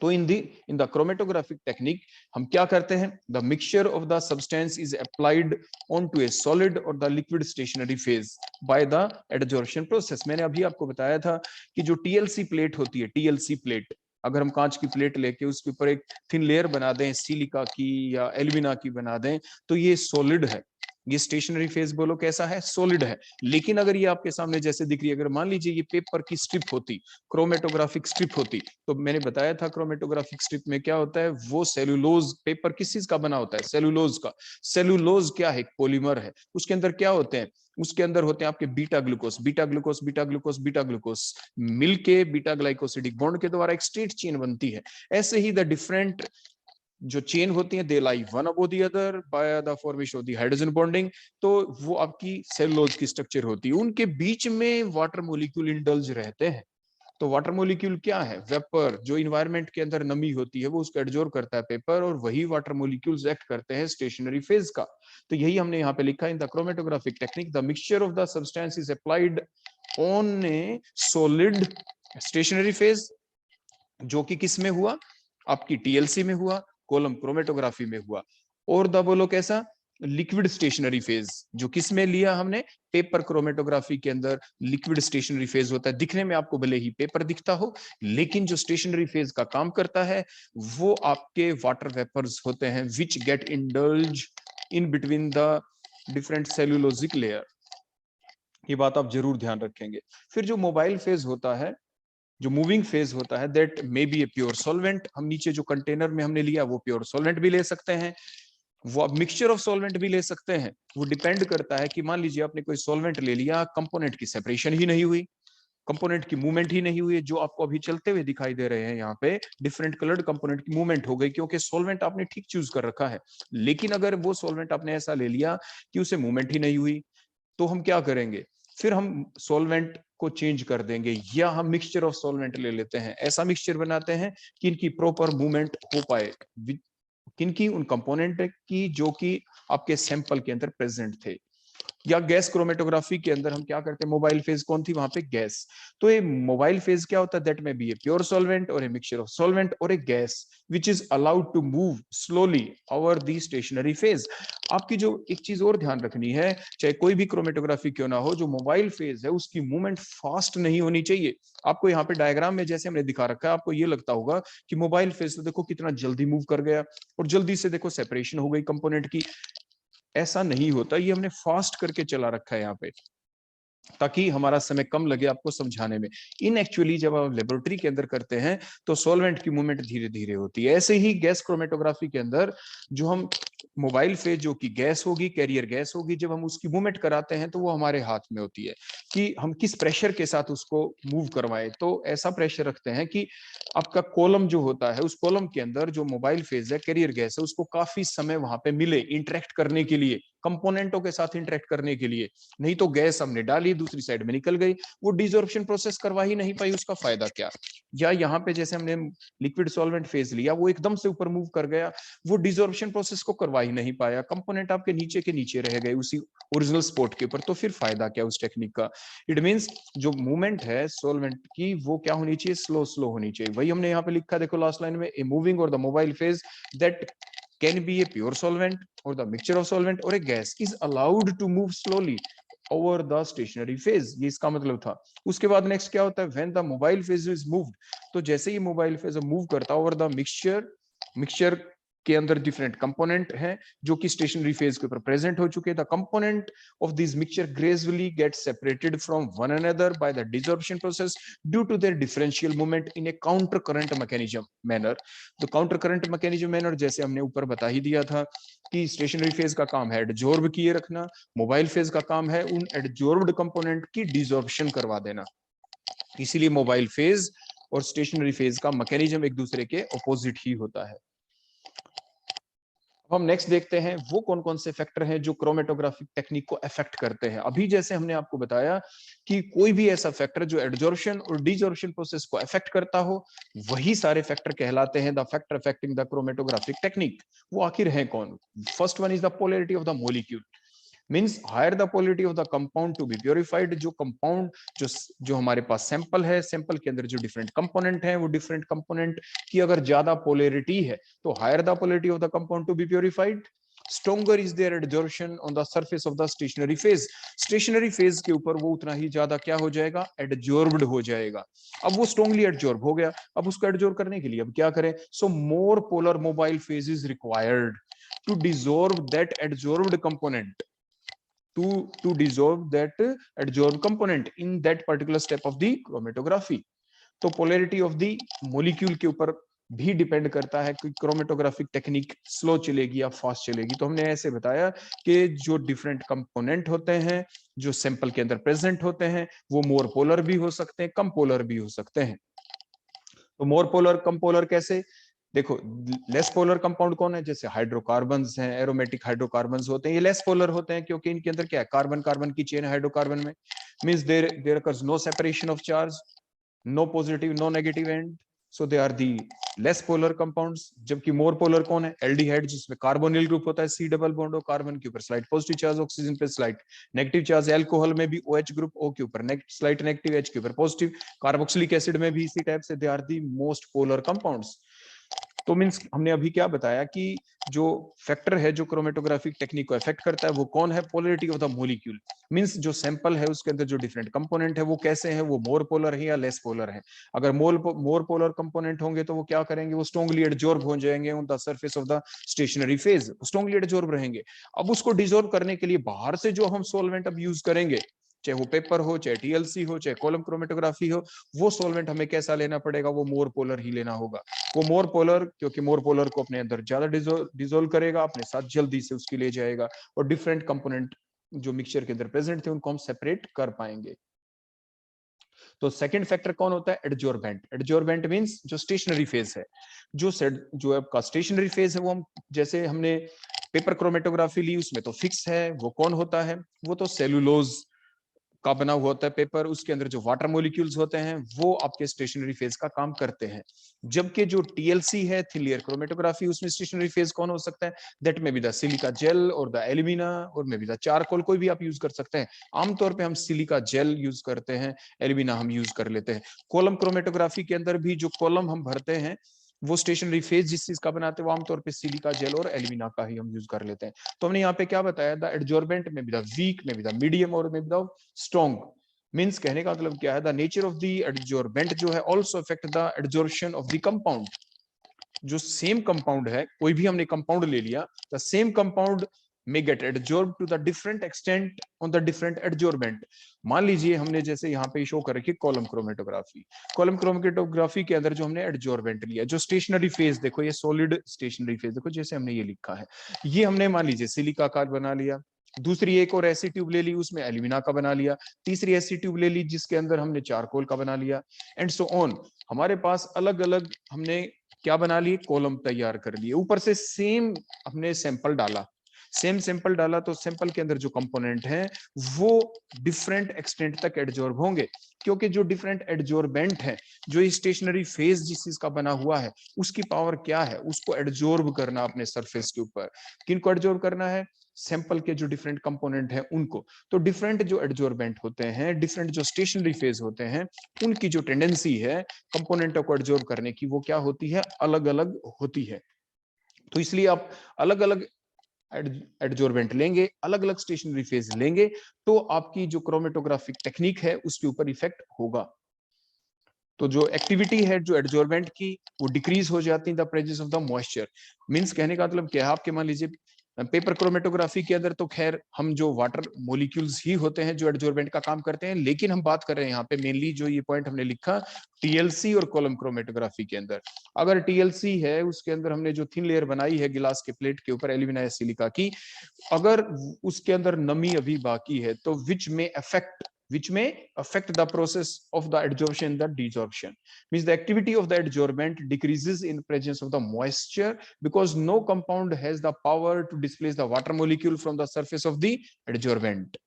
तो in the chromatographic technique हम क्या करते हैं? The mixture of the substance is applied onto a solid or the liquid stationary phase by the adsorption process. मैंने अभी आपको बताया था कि जो TLC प्लेट होती है, TLC प्लेट, अगर हम कांच की प्लेट लेके उसके ऊपर एक थिन लेयर बना दें, सिलिका की या एल्यूमिना की बना दें, तो ये सॉलिड है। ये स्टेशनरी फेज बोलो कैसा है? सॉलिड है। लेकिन अगर ये आपके सामने जैसे दिख रही है, अगर मान लीजिए ये पेपर की स्ट्रिप होती, क्रोमेटोग्राफिक स्ट्रिप होती, तो मैंने बताया था क्रोमेटोग्राफिक स्ट्रिप में क्या होता है? वो सेलुलोज, पेपर किस चीज का बना होता है? सेलुलोज का। सेलुलोज क्या है? पॉलीमर है। उसके अंदर क्या होते हैं? उसके अंदर होते हैं आपके beta glucose, beta glucose, beta glucose, beta glucose मिलके बीटा ग्लाइकोसिडिक बॉन्ड के द्वारा एक स्ट्रेट चेन बनती है। ऐसे ही द डिफरेंट जो चेन होती है, they lie one above the other by the formation of the hydrogen bonding. तो वो आपकी सेलुलोज की स्ट्रक्चर होती है। उनके बीच में वाटर मॉलिक्यूल इंडल्ज रहते हैं। तो वाटर मॉलिक्यूल क्या है? वेपर। जो इन्वायरमेंट के अंदर नमी होती है वो उसको एडजॉर्ब करता है पेपर, और वही वाटर मॉलिक्यूल्स एक्ट करते हैं स्टेशनरी फेज का। तो यही हमने यहाँ पे लिखा है, in the chromatographic technique the mixture of the substance is applied on A solid stationary phase, जो कि किस में हुआ? आपकी टीएलसी में हुआ, कॉलम क्रोमेटोग्राफी में हुआ। और द बोलो कैसा? लिक्विड स्टेशनरी फेज, जो किस में लिया हमने? पेपर क्रोमेटोग्राफी के अंदर लिक्विड स्टेशनरी फेज होता है। दिखने में आपको भले ही पेपर दिखता हो, लेकिन जो स्टेशनरी फेज का काम करता है वो आपके वाटर वेपर्स होते हैं which get indulge in between the different cellulosic layer. ये बात आप जरूर ध्यान रखेंगे। फिर जो मोबाइल फेज होता है, जो मूविंग फेज होता है, that may be a pure solvent. हम नीचे जो कंटेनर में हमने लिया वो प्योर सॉल्वेंट भी ले सकते हैं, वो अब मिक्सचर ऑफ सॉल्वेंट भी ले सकते हैं। वो डिपेंड करता है कि मान लीजिए आपने कोई सॉल्वेंट ले लिया, कंपोनेंट की सेपरेशन ही नहीं हुई, कंपोनेंट की मूवमेंट ही नहीं हुई, जो आपको अभी चलते हुए दिखाई दे रहे हैं यहाँ पे, डिफरेंट कलर्ड कंपोनेंट की मूवमेंट हो गई क्योंकि सॉल्वेंट आपने ठीक चूज कर रखा है। लेकिन अगर वो सॉल्वेंट आपने ऐसा ले लिया कि उसे मूवमेंट ही नहीं हुई, तो हम क्या करेंगे? फिर हम सॉल्वेंट को चेंज कर देंगे, या हम मिक्सचर ऑफ सॉल्वेंट ले लेते हैं। ऐसा मिक्सचर बनाते हैं कि इनकी प्रॉपर मूवमेंट हो पाए, किनकी? उन कंपोनेंट की जो कि आपके सैंपल के अंदर प्रेजेंट थे। या गैस क्रोमेटोग्राफी के अंदर हम क्या करते हैं, मोबाइल फेज कौन थी वहां पे, गैस। तो ये मोबाइल फेज क्या होता है, दैट में बी ए प्योर सॉल्वेंट और ए मिक्सचर ऑफ सॉल्वेंट और a gas which is allowed to move slowly over the stationary phase. आपकी जो एक चीज और ध्यान रखनी है, चाहे कोई भी क्रोमेटोग्राफी क्यों ना हो, जो मोबाइल फेज है उसकी मूवमेंट फास्ट नहीं होनी चाहिए। आपको यहाँ पे डायग्राम में जैसे हमने दिखा रखा है, आपको ये लगता होगा कि मोबाइल फेज तो देखो कितना जल्दी मूव कर गया और जल्दी से देखो सेपरेशन हो गई कंपोनेंट की। ऐसा नहीं होता, ये हमने फास्ट करके चला रखा है यहाँ पे ताकि हमारा समय कम लगे आपको समझाने में। इन एक्चुअली जब आप लेबोरेटरी के अंदर करते हैं तो सॉल्वेंट की मूवमेंट धीरे धीरे होती है। ऐसे ही गैस क्रोमेटोग्राफी के अंदर जो हम मोबाइल फेज जो कि गैस होगी, कैरियर गैस होगी, जब हम उसकी मूवमेंट कराते हैं तो वो हमारे हाथ में होती है कि हम किस प्रेशर के साथ उसको मूव करवाएं। तो ऐसा प्रेशर रखते हैं कि आपका कॉलम जो होता है, उस कॉलम के अंदर जो मोबाइल फेज है, कैरियर गैस है, उसको काफी समय वहां पे मिले इंटरेक्ट करने के लिए, कंपोनेंटों के साथ इंटरेक्ट करने के लिए। नहीं तो गैस हमने डाली दूसरी साइड में निकल गई, वो डिजॉर्प्शन प्रोसेस करवा ही नहीं पाई, उसका फायदा क्या। या यहाँ पे जैसे हमने लिक्विड सॉल्वेंट फेज लिया, वो एकदम से ऊपर मूव कर गया, वो डिजॉर्प्शन प्रोसेस को करवा ही नहीं पाया, कंपोनेंट आपके नीचे के नीचे रह गए उसी ओरिजिनल स्पॉट के ऊपर। तो फिर फायदा क्या उस टेक्निक का। इट मींस जो मूवमेंट है सॉल्वेंट की वो क्या होनी चाहिए, स्लो स्लो होनी चाहिए। वही हमने यहाँ पे लिखा, देखो लास्ट लाइन में, ए मूविंग और the mobile phase that can be a pure solvent or the mixture of solvent or a gas is allowed to move slowly over the stationary phase। ये इसका मतलब था। उसके बाद नेक्स्ट क्या होता है, when the mobile phase is moved, तो जैसे ही मोबाइल फेज मूव करता है over the mixture के अंदर डिफरेंट कंपोनेंट हैं जो कि स्टेशनरी फेज के ऊपर प्रेजेंट हो चुके हैं। The component of this mixture gradually get separated from one another by the desorption process due to their differential movement in a counter current mechanism manner. तो counter current mechanism manner जैसे हमने ऊपर बता ही दिया था कि स्टेशनरी फेज का काम है एडजॉर्ब किए रखना, मोबाइल फेज का काम है उन एडजॉर्ब्ड कंपोनेंट की डिसॉर्प्शन करवा देना। इसीलिए मोबाइल फेज और स्टेशनरी फेज का मैकेनिज्म एक दूसरे के ऑपोजिट ही होता है। अब हम नेक्स्ट देखते हैं वो कौन कौन से फैक्टर हैं जो क्रोमेटोग्राफिक टेक्निक को अफेक्ट करते हैं। अभी जैसे हमने आपको बताया कि कोई भी ऐसा फैक्टर जो एडजॉर्प्शन और डिसॉर्प्शन प्रोसेस को अफेक्ट करता हो, वही सारे फैक्टर कहलाते हैं the factor affecting the chromatographic technique. वो आखिर है कौन। First one is the polarity of the molecule, means higher the polarity of the compound to be purified. जो कंपाउंड जो हमारे पास सैंपल है, सैंपल के अंदर जो डिफरेंट कंपोनेंट है, वो डिफरेंट कंपोनेंट की अगर ज्यादा पोलैरिटी है तो higher the polarity of the compound to be purified, stronger is their adsorption on the surface of the stationary phase. Stationary phase के ऊपर वो उतना ही ज्यादा क्या हो जाएगा, एडजॉर्ब्ड हो जाएगा। अब वो स्ट्रांगली एडजॉर्ब हो गया, अब उसको एडजॉर्ब करने के लिए अब क्या करें, so more polar mobile phase is required to dissolve that adsorbed component, to dissolve that adsorbed component in that particular step of the chromatography। तो polarity of the molecule के ऊपर भी डिपेंड करता है कि क्रोमेटोग्राफिक टेक्निक स्लो चलेगी या fast चलेगी। तो हमने ऐसे बताया कि जो डिफरेंट कंपोनेंट होते हैं जो सैंपल के अंदर प्रेजेंट होते हैं वो मोर पोलर भी हो सकते हैं, कम पोलर भी हो सकते हैं। तो मोर पोलर कम पोलर कैसे, देखो लेस पोलर कंपाउंड कौन है, जैसे हाइड्रोकार्बन्स हैं, एरोमेटिक हाइड्रोकार्बन्स होते हैं, ये लेस पोलर होते हैं क्योंकि इनके अंदर क्या है, कार्बन कार्बन की चेन है हाइड्रोकार्बन में। Means there occurs no separation of charge, no positive no negative end, so they are the less polar compounds. जबकि मोर पोलर कौन है, एल्डिहाइड, जिसमें कार्बोनिल ग्रुप होता है, सी डबल बॉन्ड हो, कार्बन के ऊपर स्लाइट पॉजिटिव चार्ज, ऑक्सीजन पे स्लाइट नेगेटिव चार्ज, अल्कोहल में भी OH ग्रुप, O के ऊपर स्लाइट नेगेटिव, H के ऊपर पॉजिटिव, कार्बोक्सिलिक एसिड में भी इसी टाइप से, they are the most polar compounds. तो मींस हमने अभी क्या बताया कि जो फैक्टर है जो क्रोमेटोग्राफिक टेक्निक को अफेक्ट करता है वो कौन है, polarity of the molecule. Means जो सैंपल है उसके अंदर जो डिफरेंट कंपोनेंट है वो कैसे हैं, वो मोर पोलर है या लेस पोलर है। अगर मोर पोलर कंपोनेंट होंगे तो वो क्या करेंगे, वो स्ट्रांगली एडजॉर्ब हो जाएंगे on the surface of the stationary phase, strongly adsorb रहेंगे। अब उसको डिसॉल्व करने के लिए बाहर से जो हम सॉल्वेंट अब यूज करेंगे, चाहे वो पेपर हो, चाहे TLC हो, चाहे कॉलम क्रोमेटोग्राफी हो, वो सॉल्वेंट हमें कैसा लेना पड़ेगा, वो मोर पोलर ही लेना होगा। वो मोर पोलर, क्योंकि मोर पोलर को अपने अंदर ज्यादा डिसोल्व करेगा, अपने साथ जल्दी से उसकी ले जाएगा, और डिफरेंट कंपोनेंट जो मिक्सचर के अंदर प्रेजेंट थे उनको हम सेपरेट कर पाएंगे। तो सेकंड फैक्टर कौन होता है, एडजॉर्बेंट। एडजॉर्बेंट मींस जो स्टेशनरी फेज है, जो आपका स्टेशनरी फेज है वो हम जैसे हमने पेपर क्रोमेटोग्राफी ली उसमें तो फिक्स है, वो कौन होता है, वो तो सेलुलोज का बना हुआ होता है पेपर, उसके अंदर जो वाटर मॉलिक्यूल्स होते हैं वो आपके स्टेशनरी फेज का काम करते हैं। जबकि जो टीएलसी है, थिन लेयर क्रोमेटोग्राफी, उसमें स्टेशनरी फेज कौन हो सकता है? दैट में बी द सिलिका जेल और द एल्यूमिना और मे बी द चारकोल, कोई भी आप यूज कर सकते हैं। आमतौर पे हम सिलिका जेल यूज करते हैं, एल्यूमिना हम यूज कर लेते हैं। कॉलम क्रोमेटोग्राफी के अंदर भी जो कॉलम हम भरते हैं वो स्टेशनरी फेज जिस चीज का बनाते हैं वो आमतौर पे सिलिका जेल और एल्यूमिना का ही हम यूज कर लेते हैं। तो हमने यहाँ पे क्या बताया? द एडजॉर्बेंट में बी द वीक, में बी द मीडियम और में बी द स्ट्रॉन्ग। मीन्स कहने का मतलब क्या है? The nature of the adsorbent जो है also affect the adsorption of the compound. जो सेम कंपाउंड है, कोई भी हमने कंपाउंड ले लिया, the same compound may get adsorbed to the different extent on the different adsorbent। मान लीजिए हमने जैसे यहाँ पे शो कर रखी कॉलम क्रोमेटोग्राफी, कॉलम क्रोमेटोग्राफी के अंदर जो हमने एडजॉर्बेंट लिया, जो स्टेशनरी फेज देखो, ये सॉलिड स्टेशनरी फेज देखो, जैसे हमने ये लिखा है, ये हमने मान लीजिए सिलिका का बना लिया। दूसरी एक और ऐसी ट्यूब ले ली, उसमें एल्यूमिना का बना लिया। तीसरी ऐसी ट्यूब ले ली जिसके अंदर हमने चारकोल का बना लिया, एंड सो ऑन। हमारे पास अलग अलग हमने क्या बना लिए? कॉलम तैयार कर लिए। ऊपर से सेम हमने सैंपल डाला, सेम सैंपल डाला, तो सैंपल के अंदर जो कंपोनेंट है वो डिफरेंट एक्सटेंट तक एडजॉर्ब होंगे, क्योंकि जो डिफरेंट एडजॉर्बेंट है, जो स्टेशनरी फेज जिस चीज का बना हुआ है, उसकी पावर क्या है? उसको एडजॉर्ब करना अपने सरफेस के ऊपर। किनको एडजॉर्ब करना है? सैंपल के जो डिफरेंट कंपोनेंट है उनको। तो डिफरेंट जो एडजॉर्बेंट होते हैं, डिफरेंट जो स्टेशनरी फेज होते हैं, उनकी जो टेंडेंसी है कंपोनेंटों को एडजॉर्ब करने की, वो क्या होती है? अलग अलग होती है। तो इसलिए आप अलग अलग एडजॉर्बेंट लेंगे, अलग अलग स्टेशनरी फेज लेंगे, तो आपकी जो क्रोमेटोग्राफिक टेक्निक है उसके ऊपर इफेक्ट होगा। तो जो एक्टिविटी है जो एडजॉर्बेंट की, वो डिक्रीज हो जाती है the presence of the moisture. Means कहने का मतलब क्या है? आपके मान लीजिए पेपर क्रोमेटोग्राफी के अंदर तो खैर हम जो वाटर मॉलिक्यूल्स ही होते हैं जो एडजॉर्बेंट का काम करते हैं, लेकिन हम बात कर रहे हैं यहाँ पे मेनली जो ये पॉइंट हमने लिखा टीएलसी और कॉलम क्रोमेटोग्राफी के अंदर। अगर टीएलसी है, उसके अंदर हमने जो थिन लेयर बनाई है गिलास के प्लेट के ऊपर एल्यूमिना या सिलिका की, अगर उसके अंदर नमी अभी बाकी है, तो which may affect the process of the adsorption and the desorption। Means the activity of the adsorbent decreases in presence of the moisture, because no compound has the power to displace the water molecule from the surface of the adsorbent।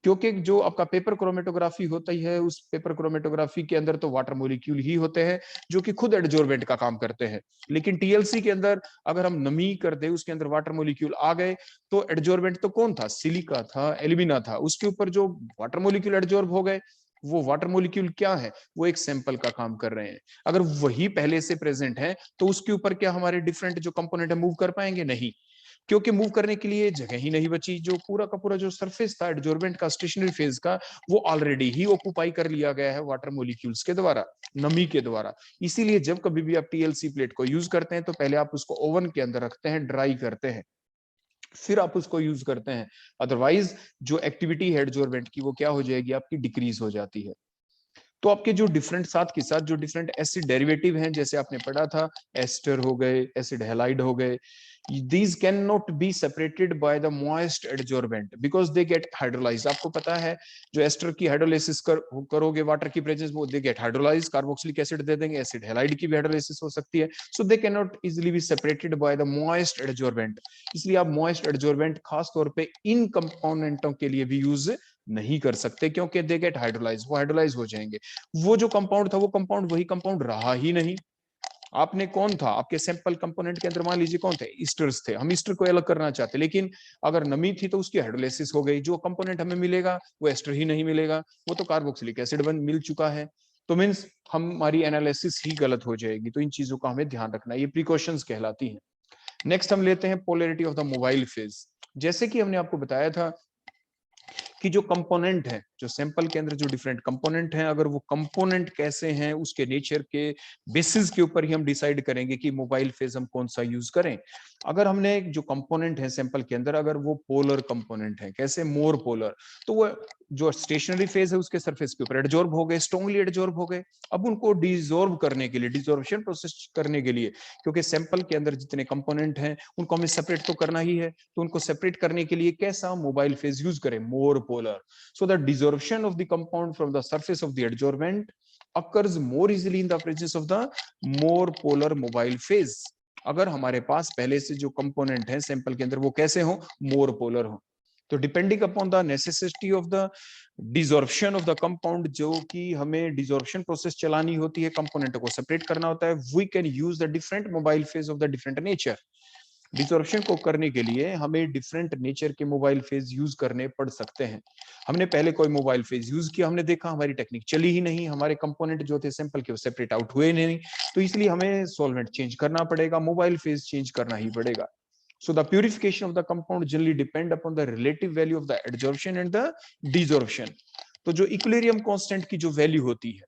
क्योंकि जो आपका paper chromatography होता ही है, उस paper chromatography के अंदर तो water molecule ही होते हैं जो कि खुद एडजॉर्बेंट का काम करते हैं। लेकिन टीएलसी के अंदर अगर हम नमी कर दे, उसके अंदर वाटर मॉलिक्यूल आ गए, तो एडजॉर्बेंट तो कौन था? सिलिका था, एल्यूमिना था। उसके ऊपर जो वाटर मॉलिक्यूल एडजॉर्ब हो गए, वो वाटर मॉलिक्यूल क्या है? वो एक सैंपल का काम कर रहे हैं। अगर वही पहले से प्रेजेंट है, तो उसके ऊपर क्या हमारे डिफरेंट जो कंपोनेंट है मूव कर पाएंगे? नहीं, क्योंकि मूव करने के लिए जगह ही नहीं बची। जो पूरा का पूरा जो सरफेस था एडजॉर्बेंट का, स्टेशनरी फेज का, वो ऑलरेडी ही ऑक्यूपाई कर लिया गया है वाटर मॉलिक्यूल्स के द्वारा, नमी के द्वारा। इसीलिए जब कभी भी आप टीएलसी प्लेट को यूज करते हैं, तो पहले आप उसको ओवन के अंदर रखते हैं, ड्राई करते हैं, फिर आप उसको यूज करते हैं। अदरवाइज जो एक्टिविटी है एडजॉर्बेंट की, वो क्या हो जाएगी? आपकी डिक्रीज हो जाती है। तो आपके जो डिफरेंट साथ के साथ जो डिफरेंट एसिड डेरिवेटिव हैं, जैसे आपने पढ़ा था, एस्टर हो गए, एसिड हैलाइड हो गए, these cannot be separated by the moist adsorbent because they get hydrolyzed। आपको पता है जो एस्टर की हाइड्रोलाइसिस करोगे वाटर की प्रेजेंस में, they get hydrolyzed, carboxylic acid दे देंगे, एसिड हैलाइड की भी हाइड्रोलाइसिस हो सकती है। so they cannot easily be separated by the moist adsorbent। इसलिए आप moist adsorbent खास तौर पे इन कंपोनेंटों के लिए भी यूज नहीं कर सकते, क्योंकि दे गेट हाइड्रोलाइज, वो हाइड्रोलाइज हो जाएंगे। वो जो कंपाउंड था, वो कंपाउंड वही कंपाउंड रहा ही नहीं। आपने कौन था आपके सैंपल कंपोनेंट के अंदर? मान लीजिए कौन थे? ईस्टर्स थे। हम ईस्टर को अलग करना चाहते, लेकिन अगर नमी थी तो उसकी हाइड्रोलाइसिस हो गई। जो कंपोनेंट हमें मिलेगा वो एस्टर ही नहीं मिलेगा, वो तो कार्बोक्सिलिक एसिड बन मिल चुका है। तो मीन्स हमारी एनालिसिस ही गलत हो जाएगी। तो इन चीजों का हमें ध्यान रखना, ये प्रिकॉशंस कहलाती हैं। नेक्स्ट हम लेते हैं polarity of the mobile phase. जैसे कि हमने आपको बताया था कि जो कंपोनेंट है, जो सैंपल के अंदर जो डिफरेंट कंपोनेंट हैं, अगर वो कंपोनेंट कैसे हैं, उसके नेचर के बेसिस के ऊपर ही हम डिसाइड करेंगे कि मोबाइल फेज हम कौन सा यूज करें। अगर हमने जो कंपोनेंट है सैंपल के अंदर, अगर वो पोलर कंपोनेंट है, कैसे? मोर पोलर, तो वो जो स्टेशनरी फेज है उसके सरफेस के ऊपर एडजॉर्ब हो गए, स्ट्रांगली एडजॉर्ब हो गए। अब उनको डिजॉर्ब करने के लिए, डिजॉर्प्शन प्रोसेस करने के लिए, क्योंकि सैंपल के अंदर जितने कंपोनेंट हैं उनको हमें सेपरेट तो करना ही है, तो उनको सेपरेट करने के लिए कैसा मोबाइल फेज यूज करें? More polar. So the desorption of the compound from the surface of the adsorbent occurs more easily in the presence of the more polar mobile phase। अगर हमारे पास पहले से जो कंपोनेंट है सैंपल के अंदर वो कैसे हो? मोर पोलर हो। तो depending upon the necessity of the desorption of the compound, जो कि हमें डिसॉर्प्शन प्रोसेस चलानी होती है, कंपोनेंटों को सेपरेट करना होता है, we can use the different mobile phase of the different nature. Desorption को करने के लिए हमें डिफरेंट नेचर के मोबाइल फेज यूज करने पड़ सकते हैं। हमने पहले कोई मोबाइल फेज यूज किया, हमने देखा हमारी टेक्निक चली ही नहीं, हमारे कंपोनेंट जो थे सैंपल के वो सेपरेट आउट हुए नहीं, तो इसलिए हमें सॉल्वेंट चेंज करना पड़ेगा, मोबाइल फेज चेंज करना ही पड़ेगा। So the purification of the compound generally depend upon the relative value of the adsorption and the desorption. तो जो इक्विलिब्रियम कांस्टेंट की जो वैल्यू होती है,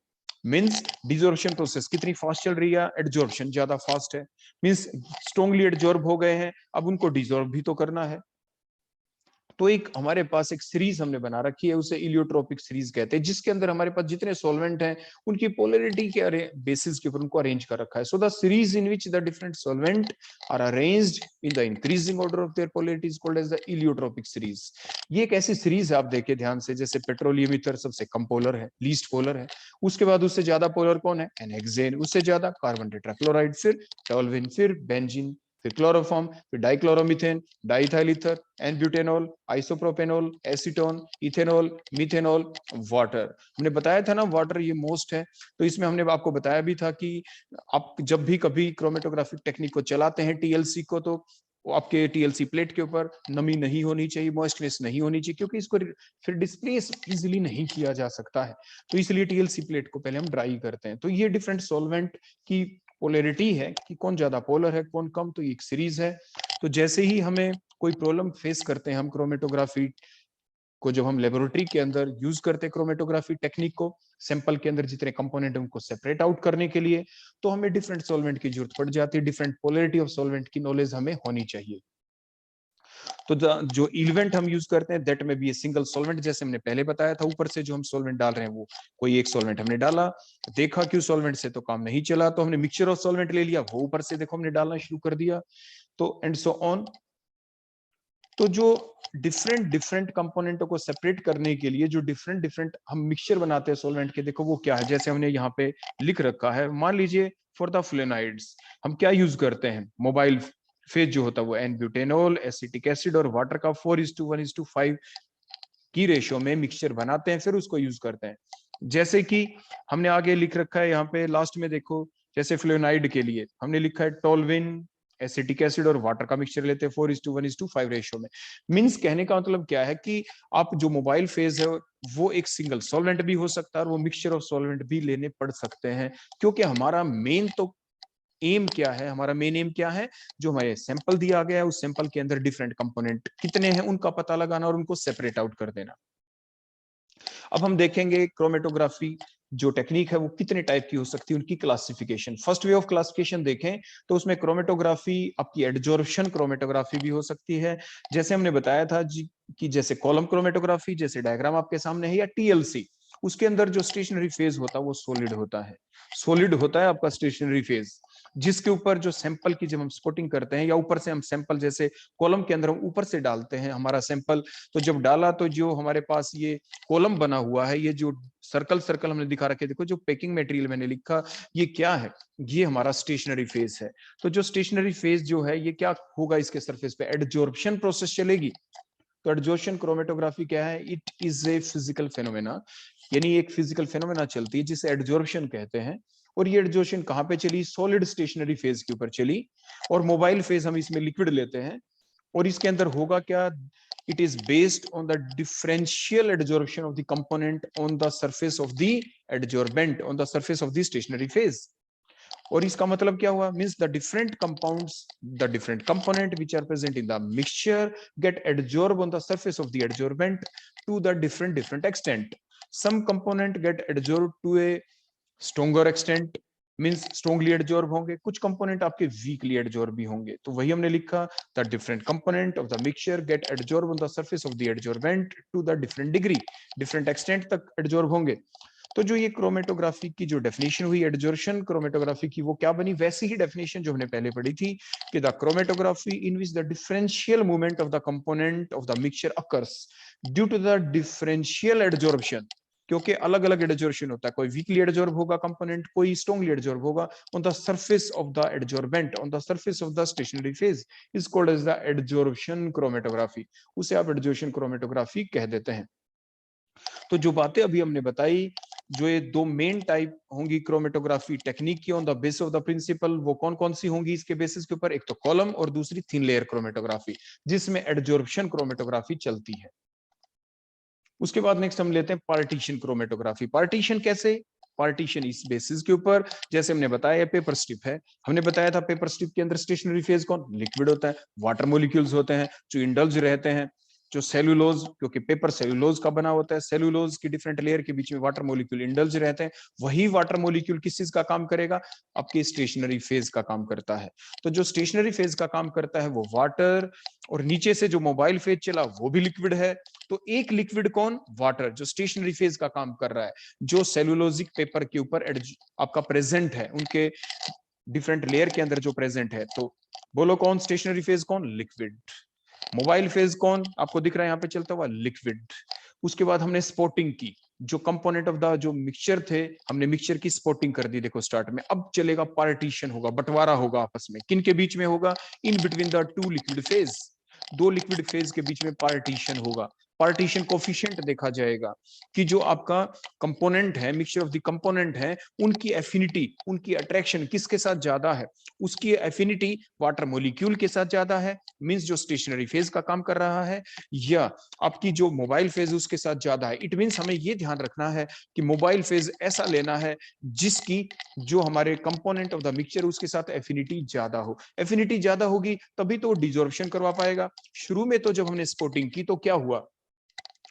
मींस डिसॉर्प्शन प्रोसेस कितनी फास्ट चल रही है, एडजॉर्प्शन ज्यादा फास्ट है, मींस स्ट्रांगली एडजॉर्ब हो गए हैं, अब उनको डिसॉर्ब भी तो करना है। तो एक हमारे पास एक सीरीज हमने बना रखी है, उसे इलियोट्रोपिक सीरीज कहते हैं, जिसके अंदर हमारे पास जितने सॉल्वेंट हैं उनकी पोलैरिटी के बेसिस के ऊपर उनको अरेंज कर रखा है। So the series in which the different solvent are arranged in the increasing order of their polarity is called as the eluotropic series. ये एक ऐसी सीरीज है, आप देखिए ध्यान से, जैसे पेट्रोलियम ईथर सबसे कम पोलर है, लीस्ट पोलर है, उसके बाद उससे ज्यादा पोलर कौन है, एनहेक्सेन, उससे ज्यादा कार्बन टेट्राक्लोराइड, फिर टोल्यूएन, फिर बेंजीन, फिर क्लोरोफॉर्म, फिर dichloromethane, diethyl ether, n butanol, isopropanol, acetone, ethanol, methanol, water. हमने बताया था ना वाटर ये मोस्ट है, तो इसमें हमने आपको बताया भी था कि आप जब भी कभी क्रोमेटोग्राफिक टेक्निक को चलाते हैं टीएलसी को, तो आपके टीएलसी प्लेट के ऊपर नमी नहीं होनी चाहिए, मॉइस्टनेस नहीं होनी चाहिए, क्योंकि इसको फिर डिस्प्लेस इजीली नहीं किया जा सकता है, तो इसलिए टीएलसी प्लेट को पहले हम ड्राई करते हैं। तो ये डिफरेंट सॉल्वेंट की पोलैरिटी है कि कौन ज्यादा पोलर है कौन कम, तो ये एक सीरीज है। तो जैसे ही हमें कोई प्रॉब्लम फेस करते हैं हम क्रोमेटोग्राफी को, जब हम लेबोरेटरी के अंदर यूज करते हैं क्रोमेटोग्राफी टेक्निक को, सैंपल के अंदर जितने कंपोनेंट हैं उनको सेपरेट आउट करने के लिए, तो हमें डिफरेंट सॉल्वेंट की जरूरत पड़ जाती है, डिफरेंट पोलैरिटी ऑफ सॉल्वेंट की नॉलेज हमें होनी चाहिए। तो जो इलेवेंट हम यूज करते हैं दैट में भी सिंगल सॉल्वेंट, जैसे हमने पहले बताया था, ऊपर से जो हम सॉल्वेंट डाल रहे हैं वो कोई एक सॉल्वेंट हमने डाला, देखा कि सॉल्वेंट से तो काम नहीं चला, तो हमने मिक्सचर ऑफ सॉल्वेंट ले लिया, वो ऊपर से देखो हमने डालना शुरू कर दिया, तो एंड सो ऑन। तो जो डिफरेंट डिफरेंट कंपोनेंटों को सेपरेट करने के लिए जो डिफरेंट डिफरेंट हम मिक्सचर बनाते हैं सॉल्वेंट के, देखो वो क्या है, जैसे हमने यहाँ पे लिख रखा है, मान लीजिए फॉर द फ्लोराइड्स हम क्या यूज करते हैं, मोबाइल फेज जो होता है वो एन ब्यूटेनॉल, एसिटिक एसिड और वाटर का 4:1:5 की रेशियो में मिक्सचर बनाते हैं, फिर उसको यूज करते हैं। जैसे कि हमने आगे लिख रखा है यहाँ पे लास्ट में देखो, जैसे फ्लोराइड के लिए हमने लिखा है टोल्यूएन, एसिटिक एसिड और वाटर का मिक्सचर लेते हैं 4:1:5 रेशियो में। मींस कहने का मतलब क्या है कि आप जो मोबाइल फेज है वो एक सिंगल सॉल्वेंट भी हो सकता है और वो मिक्सचर ऑफ सॉल्वेंट भी लेने पड़ सकते हैं, क्योंकि हमारा मेन तो एम क्या है, हमारा मेन एम क्या है, जो हमारे सैंपल दिया गया है उस सैंपल के अंदर डिफरेंट कंपोनेंट कितने हैं उनका पता लगाना और उनको सेपरेट आउट कर देना। अब हम देखेंगे क्रोमेटोग्राफी जो टेक्निक है वो कितने टाइप की हो सकती है, उनकी classification. First way of classification देखें तो उसमें क्रोमेटोग्राफी आपकी एडजॉर्प्शन क्रोमेटोग्राफी भी हो सकती है, जैसे हमने बताया था जी कि जैसे कॉलम क्रोमेटोग्राफी, जैसे डायग्राम आपके सामने है, या टीएलसी, उसके अंदर जो स्टेशनरी फेज होता है वो सॉलिड होता है, सॉलिड होता है आपका स्टेशनरी फेज, जिसके ऊपर जो सैंपल की जब हम स्पॉटिंग करते हैं या ऊपर से हम सैंपल जैसे कॉलम के अंदर हम ऊपर से डालते हैं हमारा सैंपल, तो जब डाला तो जो हमारे पास ये कॉलम बना हुआ है, ये जो सर्कल सर्कल हमने दिखा रखे, देखो जो पैकिंग मटेरियल मैंने लिखा ये क्या है, ये हमारा स्टेशनरी फेज है। तो जो स्टेशनरी फेज जो है ये क्या होगा, इसके सरफेस पे एडजॉर्प्शन प्रोसेस चलेगी। तो एडजॉर्प्शन क्रोमेटोग्राफी क्या है, it is a physical phenomena, यानी एक फिजिकल फेनोमेना चलती है जिसे एडजॉर्प्शन कहते हैं, और ये एडजॉर्प्शन कहां पे चली, सॉलिड स्टेशनरी फेज के ऊपर चली, और मोबाइल फेज हम इसमें लिक्विड लेते हैं, और इसके अंदर होगा क्या, it is based on the differential adsorption of the component on the surface of the adsorbent on the surface of the stationary phase। और इसका मतलब क्या हुआ, means the different compounds, the different component which are present in the mixture get adsorbed on the surface of the adsorbent to the different extent। some component get adsorbed to a stronger extent, means strongly adsorb होंगे, कुछ component आपके weekly adsorb भी होंगे, तो वही हमने लिखा the different component of the mixture get adsorb on the surface of the adsorbent to the different degree, different extent तक एडजॉर्ब होंगे। तो जो ये क्रोमेटोग्राफी की जो डेफिनेशन हुई एडजॉर्प्शन क्रोमेटोग्राफी की, वो क्या बनी, वैसी ही डेफिनेशन जो हमने पहले पढ़ी थी कि the chromatography in which the differential movement of the component of the mixture occurs due to the differential adsorption. क्योंकि अलग अलग एडजॉर्प्शन होता है, कोई वीकली एडजॉर्ब होगा कंपोनेंट, कोई स्ट्रांगली एडजॉर्ब होगा on the surface of the adsorbent, on the surface of the stationary phase is called as the adsorption chromatography, उसे आप एडजॉर्प्शन क्रोमेटोग्राफी कह देते हैं। तो जो बातें अभी हमने बताई, जो ये दो मेन टाइप होंगी क्रोमेटोग्राफी टेक्निक की on the base of the principle, वो कौन कौन सी होंगी इसके बेसिस के ऊपर, एक तो कॉलम और दूसरी थिन लेयर क्रोमेटोग्राफी, जिसमें एडजॉर्प्शन क्रोमेटोग्राफी चलती है। उसके बाद नेक्स्ट हम लेते हैं पार्टीशन क्रोमेटोग्राफी। पार्टीशन कैसे? पार्टीशन इस बेसिस के ऊपर, जैसे हमने बताया पेपर स्ट्रिप है, हमने बताया था पेपर स्ट्रिप के अंदर स्टेशनरी फेज कौन? लिक्विड होता है, वाटर मॉलिक्यूल्स होते हैं जो इंडल्ज रहते हैं, जो सेलुलोज, क्योंकि पेपर सेलुलोज का बना होता है, सेलुलोज की डिफरेंट लेयर के बीच में वाटर मॉलिक्यूल इंडल्ज रहते हैं, वही वाटर मॉलिक्यूल किस चीज का काम करेगा? आपकी स्टेशनरी फेज का काम करता है। तो जो स्टेशनरी फेज का काम करता है वो वाटर, और नीचे से जो मोबाइल फेज चला वो भी लिक्विड है। तो एक लिक्विड कौन? वाटर, जो स्टेशनरी फेज का काम कर रहा है, जो सेलुलोजिक पेपर के ऊपर आपका प्रेजेंट है, उनके डिफरेंट लेयर के अंदर जो प्रेजेंट है। तो बोलो कौन स्टेशनरी फेज? कौन? लिक्विड। मोबाइल फेज कौन आपको दिख रहा है यहाँ पे चलता हुआ? लिक्विड। उसके बाद हमने स्पॉटिंग की, जो कंपोनेंट ऑफ द जो मिक्सचर थे, हमने मिक्सचर की स्पॉटिंग कर दी। देखो स्टार्ट में अब चलेगा पार्टीशन होगा, बंटवारा होगा आपस में। किन के बीच में होगा? इन between the two liquid phase, दो लिक्विड फेज के बीच में पार्टीशन होगा। पार्टीशन कोफिशिएंट देखा जाएगा कि जो आपका कंपोनेंट है, मिक्सचर ऑफ द कंपोनेंट है, उनकी एफिनिटी, उनकी अट्रैक्शन किसके साथ ज्यादा है? उसकी एफिनिटी वाटर मॉलिक्यूल के साथ ज्यादा है, मींस जो स्टेशनरी फेज का काम कर रहा है, या आपकी जो मोबाइल फेज उसके साथ ज्यादा है। इट मींस हमें ये ध्यान रखना है कि मोबाइल फेज ऐसा लेना है जिसकी जो हमारे कंपोनेंट ऑफ द मिक्सचर उसके साथ एफिनिटी ज्यादा हो। एफिनिटी ज्यादा होगी तभी तो डिजॉर्प्शन करवा पाएगा। शुरू में तो जब हमने स्पॉटिंग की तो क्या हुआ?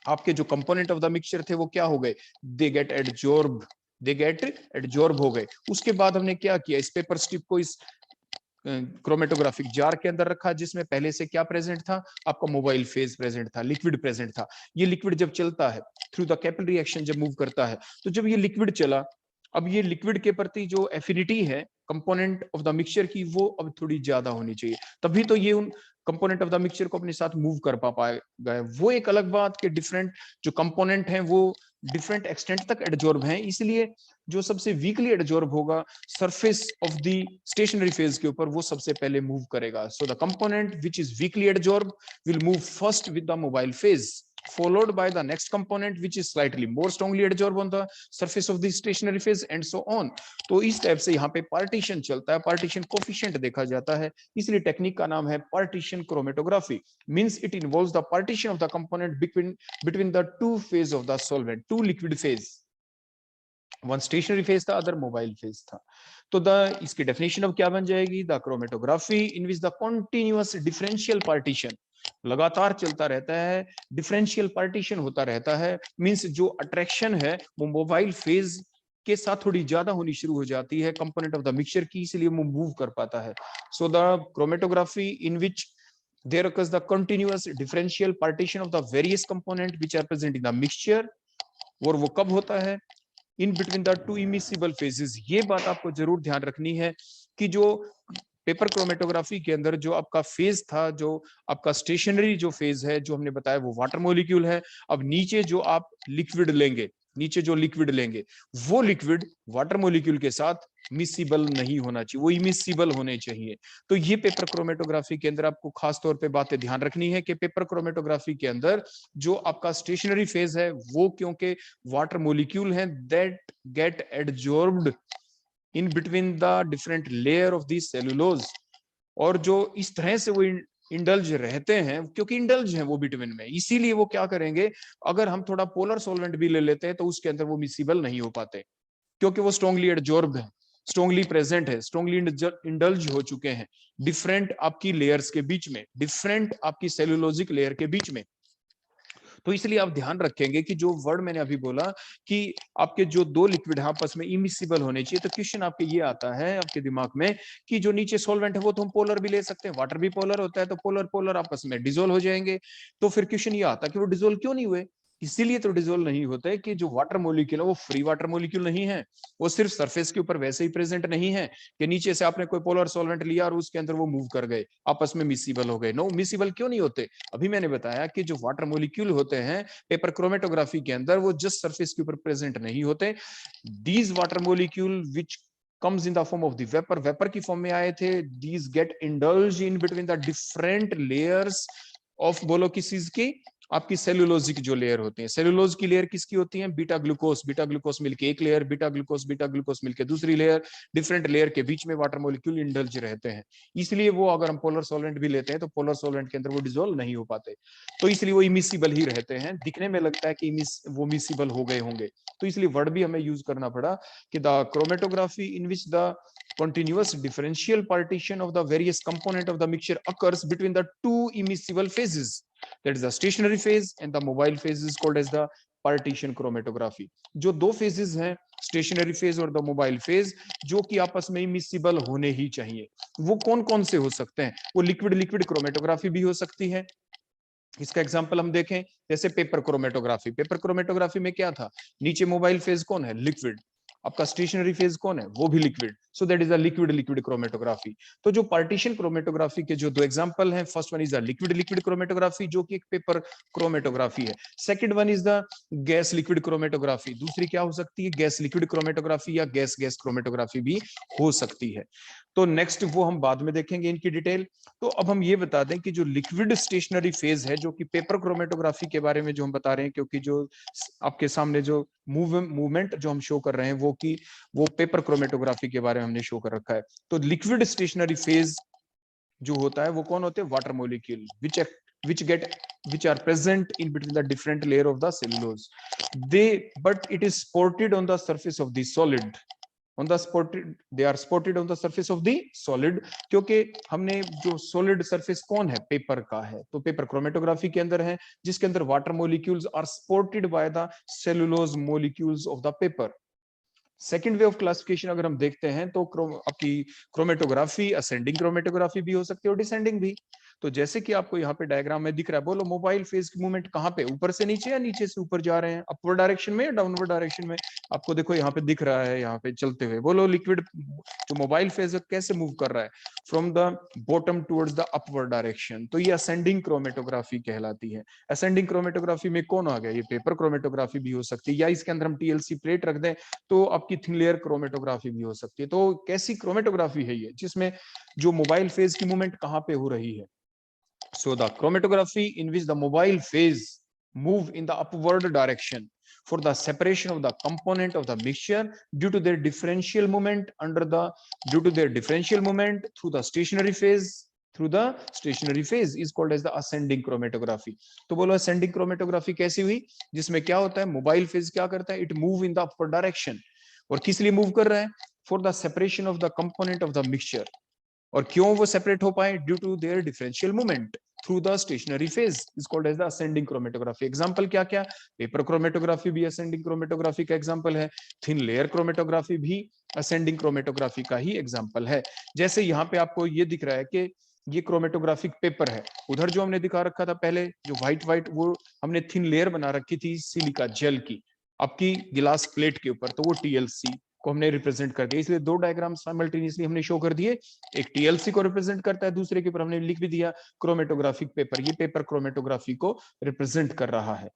आपके जो कंपोनेंट ऑफ द मिक्सचर थे वो क्या हो गए? They get adsorb, they get adsorb हो गए। उसके बाद हमने क्या किया? इस पेपर स्ट्रिप को इस क्रोमेटोग्राफिक जार के अंदर रखा, जिसमें पहले से क्या प्रेजेंट था? आपका मोबाइल फेज प्रेजेंट था, लिक्विड प्रेजेंट था। ये लिक्विड जब चलता है थ्रू द कैपिलरी एक्शन, जब मूव करता है, तो जब ये लिक्विड चला, अब ये लिक्विड के प्रति जो एफिनिटी है कंपोनेंट ऑफ द मिक्सचर की, वो अब थोड़ी ज्यादा होनी चाहिए, तभी तो ये उन कंपोनेंट ऑफ द मिक्सचर को अपने साथ मूव कर पाएगा। वो एक अलग बात के डिफरेंट जो कंपोनेंट हैं वो डिफरेंट एक्सटेंट तक एडजॉर्ब हैं, इसलिए जो सबसे वीकली एडजॉर्ब होगा surface of the stationary phase के ऊपर, वो सबसे पहले मूव करेगा। So the component which is weekly adsorb will move first with the mobile phase, followed by the next component which is slightly more strongly adsorbed on the surface of the stationary phase and so on। तो इस type से यहाँ पे partition चलता है, partition coefficient देखा जाता है, इसलिए टेक्निक का नाम है partition chromatography. Means it involves the partition of the component between the two phase of the solvent, two liquid phase, one stationary phase था, अदर मोबाइल फेज था। तो द इसकी डेफिनेशन अब क्या बन जाएगी? The chromatography in which the continuous differential partition, लगातार चलता रहता है, डिफरेंशियल पार्टीशन होता रहता है, मींस जो अट्रैक्शन है वो मोबाइल फेज के साथ थोड़ी ज्यादा होनी शुरू हो जाती है कंपोनेंट ऑफ द मिक्सचर की, इसलिए वो मूव कर पाता है। So the chromatography in which there occurs the continuous differential partition of the various component which are present in the mixture, और वो कब होता है? इन between the two immiscible phases. ये बात आपको जरूर ध्यान रखनी है कि जो पेपर क्रोमेटोग्राफी के अंदर जो आपका फेज था, जो आपका स्टेशनरी जो फेज है, जो हमने बताया वो वाटर मॉलिक्यूल है। अब नीचे जो आप लिक्विड लेंगे, नीचे जो लिक्विड लेंगे, वो लिक्विड वाटर मॉलिक्यूल के साथ मिसिबल नहीं होना चाहिए, वो इमिसिबल होने चाहिए। तो ये पेपर क्रोमेटोग्राफी के अंदर आपको खास तौर पे बातें ध्यान रखनी है कि पेपर क्रोमेटोग्राफी के अंदर जो आपका स्टेशनरी फेज है वो क्योंकि वाटर मॉलिक्यूल है that get adsorbed in between the different layer of the cellulose, और जो इस तरह से वो इंडल्ज रहते हैं, क्योंकि इंडल्ज हैं वो बिटवीन में, इसीलिए वो क्या करेंगे? अगर हम थोड़ा पोलर सॉल्वेंट भी ले लेते हैं तो उसके अंदर वो मिसिबल नहीं हो पाते, क्योंकि वो स्ट्रांगली एडजॉर्ब है, स्ट्रांगली प्रेजेंट है, स्ट्रांगली इंडल्ज हो चुके हैं डिफरेंट आपकी लेयर्स के बीच में, डिफरेंट आपकी सेलुलोजिक लेयर के बीच में। तो इसलिए आप ध्यान रखेंगे कि जो वर्ड मैंने अभी बोला कि आपके जो दो लिक्विड आपस में इमिसिबल होने चाहिए, तो क्वेश्चन आपके ये आता है आपके दिमाग में कि जो नीचे सॉल्वेंट है वो तो हम पोलर भी ले सकते हैं, वाटर भी पोलर होता है, तो पोलर पोलर आपस में डिसोल्व हो जाएंगे। तो फिर क्वेश्चन ये आता है कि वो डिसोल्व क्यों नहीं हुए? इसीलिए तो डिसॉल्व नहीं होता है कि जो वाटर मॉलिक्यूल है वो फ्री वाटर मॉलिक्यूल नहीं है, वो सिर्फ सरफेस के ऊपर वैसे ही प्रेजेंट नहीं है कि नीचे से आपने कोई पोलर सॉल्वेंट लिया और उसके अंदर वो मूव कर गए, आपस में मिसिबल हो गए। नो, मिसिबल क्यों नहीं होते? अभी मैंने बताया कि जो वाटर मॉलिक्यूल होते हैं पेपर क्रोमेटोग्राफी के अंदर वो जस्ट सरफेस के ऊपर प्रेजेंट नहीं होते। These water molecule which comes in the form of the vapor की फॉर्म में आए थे, these get indulged in between the different layers of, बोलो किस चीज की, आपकी सेलुलोजिक जो लेयर होती है। सेलुलोज की लेयर किसकी होती है? बीटा ग्लूकोज मिलके एक लेयर, बीटा ग्लूकोज मिलके दूसरी लेयर, डिफरेंट लेयर के बीच में वाटर मॉलिक्यूल इंडल्ज रहते हैं। इसलिए वो अगर हम पोलर सॉल्वेंट भी लेते हैं तो पोलर सॉल्वेंट के अंदर वो डिसॉल्व नहीं हो पाते, तो इसलिए वो इमिसिबल ही रहते हैं। दिखने में लगता है कि वो मिसिबल हो गए होंगे, तो इसलिए वर्ड भी हमें यूज करना पड़ा कि the chromatography in which the continuous differential partition of the various component of the mixture occurs between the two immiscible phases, that is the stationary phase and the mobile phase is called as the partition chromatography। जो दो phases हैं, stationary phase और the mobile phase, जो कि आपस में immiscible होने ही चाहिए, वो कौन कौन से हो सकते हैं? वो लिक्विड क्रोमेटोग्राफी भी हो सकती है। इसका एग्जांपल हम देखें, जैसे पेपर क्रोमेटोग्राफी में क्या था? नीचे मोबाइल फेज कौन है? लिक्विड। आपका स्टेशनरी फेज कौन है? वो भी liquid. So that is a liquid chromatography. तो जो पार्टीशन क्रोमेटोग्राफी के जो दो एग्जांपल हैं, first one is the liquid chromatography जो कि एक पेपर क्रोमेटोग्राफी है। Second one is the gas liquid chromatography. दूसरी क्या हो सकती है? गैस लिक्विड क्रोमेटोग्राफी या गैस क्रोमेटोग्राफी भी हो सकती है। तो नेक्स्ट वो हम बाद में देखेंगे इनकी डिटेल। तो अब हम ये बता दें कि जो लिक्विड स्टेशनरी फेज है, जो कि पेपर क्रोमेटोग्राफी के बारे में जो हम बता रहे हैं, क्योंकि जो आपके सामने जो मूवमेंट जो हम शो कर रहे हैं वो पेपर क्रोमेटोग्राफी के बारे में हमने शो कर रखा है। तो लिक्विड स्टेशनरी फेज जो होता है वो कौन होते हैं? Water molecule which are present in between the different layer of the cellulose, but it is spotted on the surface of the solid, they are spotted on the surface of the solid। क्योंकि हमने जो solid surface कौन है? Paper का है, तो paper chromatography के अंदर है, जिसके अंदर water molecules are spotted by the cellulose molecules of the paper. Second way of classification अगर हम देखते हैं तो आपकी क्रोमेटोग्राफी असेंडिंग क्रोमेटोग्राफी भी हो सकती है और डिसेंडिंग भी। तो जैसे कि आपको यहाँ पे डायग्राम में दिख रहा है, बोलो मोबाइल फेज की मूवमेंट कहाँ पे? ऊपर से नीचे या नीचे से ऊपर जा रहे हैं? अपवर्ड डायरेक्शन में या डाउनवर्ड डायरेक्शन में? आपको देखो यहाँ पे दिख रहा है, यहाँ पे चलते हुए। बोलो लिक्विड जो मोबाइल फेज है कैसे मूव कर रहा है? From the bottom towards the upward direction. तो ये असेंडिंग क्रोमेटोग्राफी कहलाती है। असेंडिंग क्रोमेटोग्राफी में कौन आ गया? ये पेपर क्रोमेटोग्राफी भी हो सकती है, या इसके अंदर हम टीएलसी प्लेट रख दें तो आपकी थिन लेयर क्रोमेटोग्राफी भी हो सकती है। तो कैसी क्रोमेटोग्राफी है ये? जिसमें जो मोबाइल फेज की मूवमेंट कहां पे हो रही है? So the chromatography in which the mobile phase move in the upward direction for the separation of the component of the mixture due to their differential movement through the stationary phase is called as the ascending chromatography। तो बोलो ascending chromatography कैसी हुई? जिसमें क्या होता है? Mobile phase क्या करता है? It move in the upward direction. और किस लिए मूव कर रहा है? For the separation of the component of the mixture. और क्यों वो सेपरेट हो पाए? Due to their differential movement through the stationary phase is called as the ascending chromatography. Example क्या क्या? पेपर क्रोमेटोग्राफी भी असेंडिंग क्रोमेटोग्राफी का एग्जांपल है, थिन लेयर क्रोमेटोग्राफी भी असेंडिंग क्रोमेटोग्राफी का ही एग्जांपल है। जैसे यहाँ पे आपको ये दिख रहा है कि ये क्रोमेटोग्राफिक पेपर है, उधर जो हमने दिखा रखा था पहले जो व्हाइट वो हमने थिन लेयर बना रखी थी सिलिका जेल की आपकी गिलास प्लेट के ऊपर, तो वो टीएलसी को हमने रिप्रेजेंट कर दिया। इसलिए दो डायग्राम साइमल्टेनियसली हमने शो कर दिए, एक टीएलसी को रिप्रेजेंट करता है, दूसरे के ऊपर हमने लिख भी दिया क्रोमेटोग्राफिक पेपर, ये पेपर क्रोमेटोग्राफी को रिप्रेजेंट कर रहा है।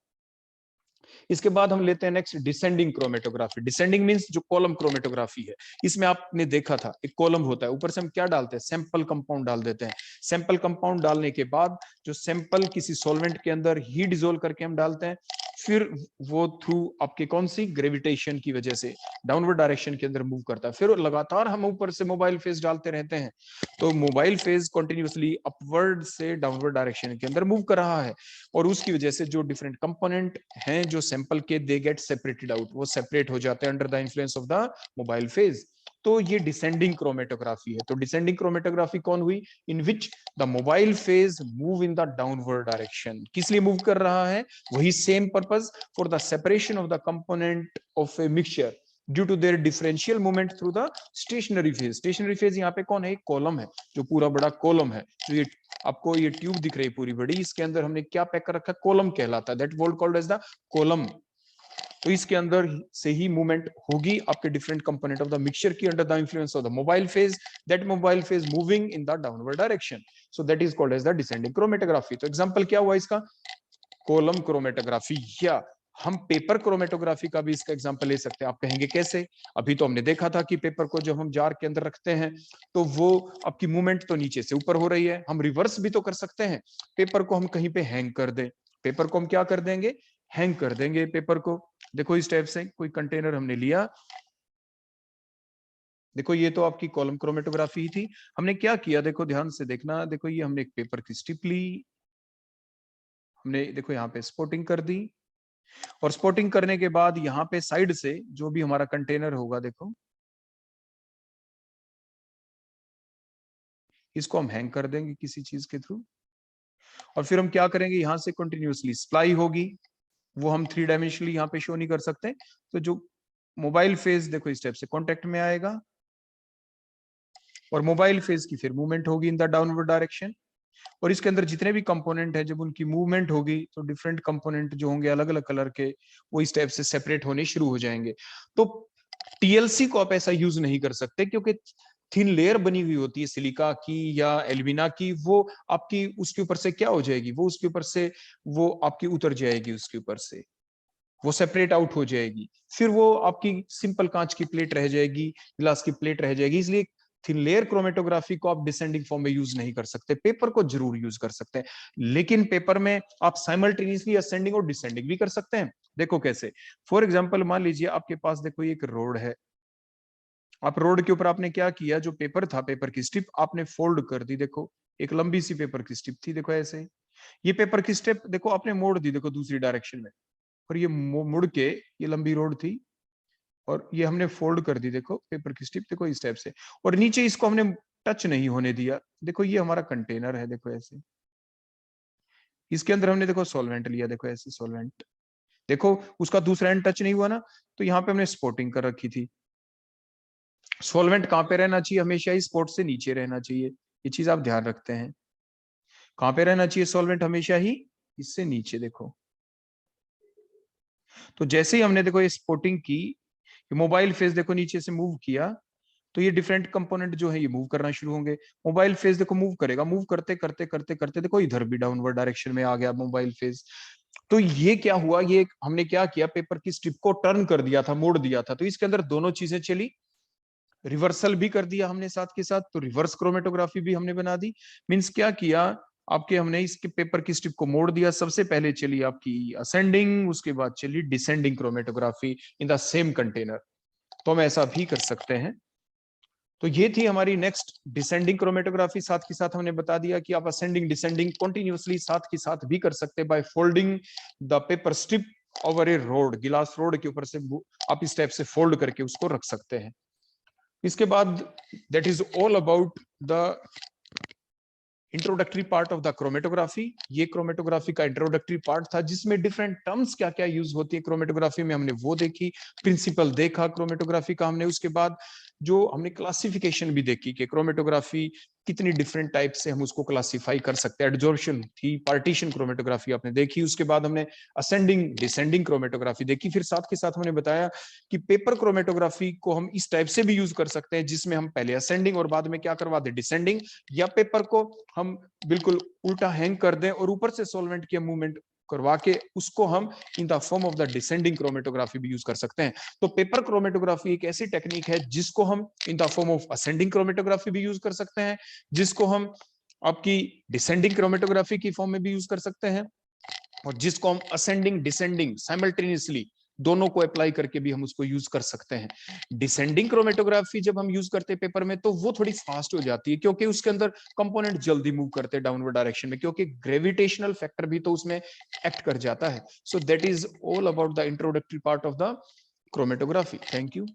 इसके बाद हम लेते हैं next descending chromatography. Descending means जो कॉलम क्रोमेटोग्राफी है, इसमें आपने देखा था एक कॉलम होता है, ऊपर से हम क्या डालते हैं? सैंपल कंपाउंड डाल देते हैं। सैंपल कंपाउंड डालने के बाद जो सैंपल किसी सॉल्वेंट के अंदर ही डिसोल्व करके हम डालते हैं, फिर वो थ्रू आपके कौन सी ग्रेविटेशन की वजह से डाउनवर्ड डायरेक्शन के अंदर मूव करता है। फिर लगातार हम ऊपर से मोबाइल फेज डालते रहते हैं, तो मोबाइल फेज कंटिन्यूअसली अपवर्ड से डाउनवर्ड डायरेक्शन के अंदर मूव कर रहा है, और उसकी वजह से जो डिफरेंट कंपोनेंट हैं जो सैंपल के दे गेट सेपरेटेड आउट, वो सेपरेट हो जाते हैं under the influence of the mobile phase. तो ये डिसेंडिंग क्रोमेटोग्राफी है। तो डिसेंडिंग क्रोमेटोग्राफी कौन हुई? In which the mobile phase move in the downward direction. किस लिए मूव कर रहा है? वही same purpose, for the separation of the component of a mixture due to their differential movement through the stationary phase. Stationary phase यहाँ पे कौन है? एक कॉलम है, जो पूरा बड़ा कॉलम है, जो ये आपको ये ट्यूब दिख रही है पूरी बड़ी, इसके अंदर हमने क्या पैक कर रखा है, कॉलम कहलाता है, that word called as the column. तो इसके अंदर से ही मूवमेंट होगी आपके different component of the mixture की under the influence of the mobile phase, that mobile phase moving in the downward direction, so that is called as the descending chromatography. तो example क्या हुआ इसका, कॉलम क्रोमेटोग्राफी, या हम paper chromatography का भी इसका एग्जांपल ले सकते हैं। आप कहेंगे कैसे, अभी तो हमने देखा था कि पेपर को जब हम जार के अंदर रखते हैं तो वो आपकी मूवमेंट तो नीचे से ऊपर हो रही है, हम रिवर्स भी तो कर सकते हैं, पेपर को हम कहीं पे हैंग कर दें, पेपर को हम क्या कर देंगे, हैंग कर देंगे पेपर को। देखो इस टाइप से कोई कंटेनर हमने लिया, देखो ये तो आपकी कॉलम क्रोमेटोग्राफी थी, हमने क्या किया, देखो ध्यान से देखना, देखो ये हमने एक पेपर की स्ट्रिप ली, हमने देखो यहाँ पे स्पॉटिंग कर दी, और स्पॉटिंग करने के बाद यहाँ पे साइड से जो भी हमारा कंटेनर होगा, देखो इसको हम हैंग कर देंगे किसी चीज के थ्रू, और फिर हम क्या करेंगे, यहां से कंटिन्यूअसली सप्लाई होगी, वो हम 3 डायमेंशनली यहाँ पे शो नहीं कर सकते, तो जो मोबाइल फेज देखो इस टाइप से कांटेक्ट में आएगा, और मोबाइल फेज की फिर मूवमेंट होगी इन द डाउनवर्ड डायरेक्शन, और इसके अंदर जितने भी कंपोनेंट है जब उनकी मूवमेंट होगी तो डिफरेंट कंपोनेंट जो होंगे अलग अलग कलर के, वो इस टाइप से सेपरेट होने शुरू हो जाएंगे। तो टीएलसी को आप ऐसा यूज नहीं कर सकते, क्योंकि थिन लेयर बनी हुई होती है सिलिका की या एल्यूमिना की, वो आपकी उसके ऊपर से क्या हो जाएगी, वो उसके ऊपर से वो आपकी उतर जाएगी, उसके ऊपर से वो सेपरेट आउट हो जाएगी, फिर वो आपकी सिंपल कांच की प्लेट रह जाएगी, ग्लास की प्लेट रह जाएगी। इसलिए थिन लेयर क्रोमेटोग्राफी को आप डिसेंडिंग फॉर्म में यूज नहीं कर सकते, पेपर को जरूर यूज कर सकते हैं, लेकिन पेपर में आप साइमल्टेनियसली असेंडिंग और डिसेंडिंग भी कर सकते हैं। देखो कैसे, फॉर एग्जाम्पल मान लीजिए आपके पास देखो एक रोड है, आप रोड के ऊपर आपने क्या किया, जो पेपर था, पेपर की स्ट्रिप आपने फोल्ड कर दी, देखो एक लंबी सी पेपर की स्ट्रिप थी, देखो ऐसे ये पेपर की स्ट्रिप देखो आपने मोड़ दी, देखो दूसरी डायरेक्शन में, और ये मुड़ के ये लंबी रोड थी, और ये हमने फोल्ड कर दी, देखो पेपर की स्ट्रिप देखो इस टाइप से, और नीचे इसको हमने टच नहीं होने दिया, देखो ये हमारा कंटेनर है, देखो ऐसे, इसके अंदर हमने देखो सॉल्वेंट लिया, देखो ऐसे सॉल्वेंट, देखो उसका दूसरा एंड टच नहीं हुआ ना, तो यहाँ पे हमने स्पॉटिंग कर रखी थी। सॉल्वेंट कहाँ पे रहना चाहिए, हमेशा ही स्पॉट से नीचे रहना चाहिए, ये चीज आप ध्यान रखते हैं, कहाँ पे रहना चाहिए सॉल्वेंट, हमेशा ही इससे नीचे। देखो तो जैसे ही हमने देखो ये स्पॉटिंग की, मोबाइल फेस देखो नीचे से मूव किया, तो ये डिफरेंट कंपोनेंट जो है ये मूव करना शुरू होंगे, मोबाइल फेज देखो मूव करेगा, मूव करते करते करते करते देखो इधर भी डाउनवर्ड डायरेक्शन में आ गया मोबाइल फेज। तो ये क्या हुआ, ये हमने क्या किया, पेपर की स्ट्रिप को टर्न कर दिया था, मोड़ दिया था, तो इसके अंदर दोनों चीजें चली, रिवर्सल भी कर दिया हमने साथ के साथ, तो रिवर्स क्रोमेटोग्राफी भी हमने बना दी। मींस क्या किया, आपके हमने इसके पेपर की स्ट्रिप को मोड़ दिया, सबसे पहले चली आपकी असेंडिंग, उसके बाद चली descending chromatography in the same container. तो हम ऐसा भी कर सकते हैं। तो ये थी हमारी नेक्स्ट डिसेंडिंग क्रोमेटोग्राफी, साथ के साथ हमने बता दिया कि आप असेंडिंग डिसेंडिंग कंटिन्यूअसली साथ के साथ भी कर सकते हैं by folding the paper strip over A road, गिलास रोड के ऊपर से आप इस टाइप से फोल्ड करके उसको रख सकते हैं। इसके बाद that is all about the introductory part of the chromatography. ये क्रोमेटोग्राफी का इंट्रोडक्टरी पार्ट था, जिसमें डिफरेंट टर्म्स क्या क्या यूज होती है क्रोमेटोग्राफी में, हमने वो देखी, प्रिंसिपल देखा क्रोमेटोग्राफी का हमने, उसके बाद जो हमने क्लासिफिकेशन भी देखी कि क्रोमेटोग्राफी कितनी डिफरेंट टाइप से हम उसको क्लासिफाई कर सकते हैं, एडजॉर्प्शन थी, पार्टीशन क्रोमेटोग्राफी आपने देखी, उसके बाद हमने असेंडिंग डिसेंडिंग क्रोमेटोग्राफी देखी, फिर साथ के साथ हमने बताया कि पेपर क्रोमेटोग्राफी को हम इस टाइप से भी यूज कर सकते हैं, जिसमें हम पहले असेंडिंग और बाद में क्या करवा दे, डिसेंडिंग, या पेपर को हम बिल्कुल उल्टा हैंग कर दें और ऊपर से सॉल्वेंट की मूवमेंट करवा के उसको हम in the form of the descending chromatography भी यूज कर सकते हैं। तो पेपर क्रोमेटोग्राफी एक ऐसी टेक्निक है जिसको हम in the form of ascending chromatography भी यूज कर सकते हैं, जिसको हम आपकी डिसेंडिंग क्रोमेटोग्राफी की फॉर्म में भी यूज कर सकते हैं, और जिसको हम असेंडिंग डिसेंडिंग साइमल्टेनियसली दोनों को अप्लाई करके भी हम उसको यूज कर सकते हैं। डिसेंडिंग क्रोमेटोग्राफी जब हम यूज करते हैं पेपर में, तो वो थोड़ी फास्ट हो जाती है, क्योंकि उसके अंदर कंपोनेंट जल्दी मूव करते हैं डाउनवर्ड डायरेक्शन में, क्योंकि ग्रेविटेशनल फैक्टर भी तो उसमें एक्ट कर जाता है। सो that is all about the introductory part of the chromatography. Thank you.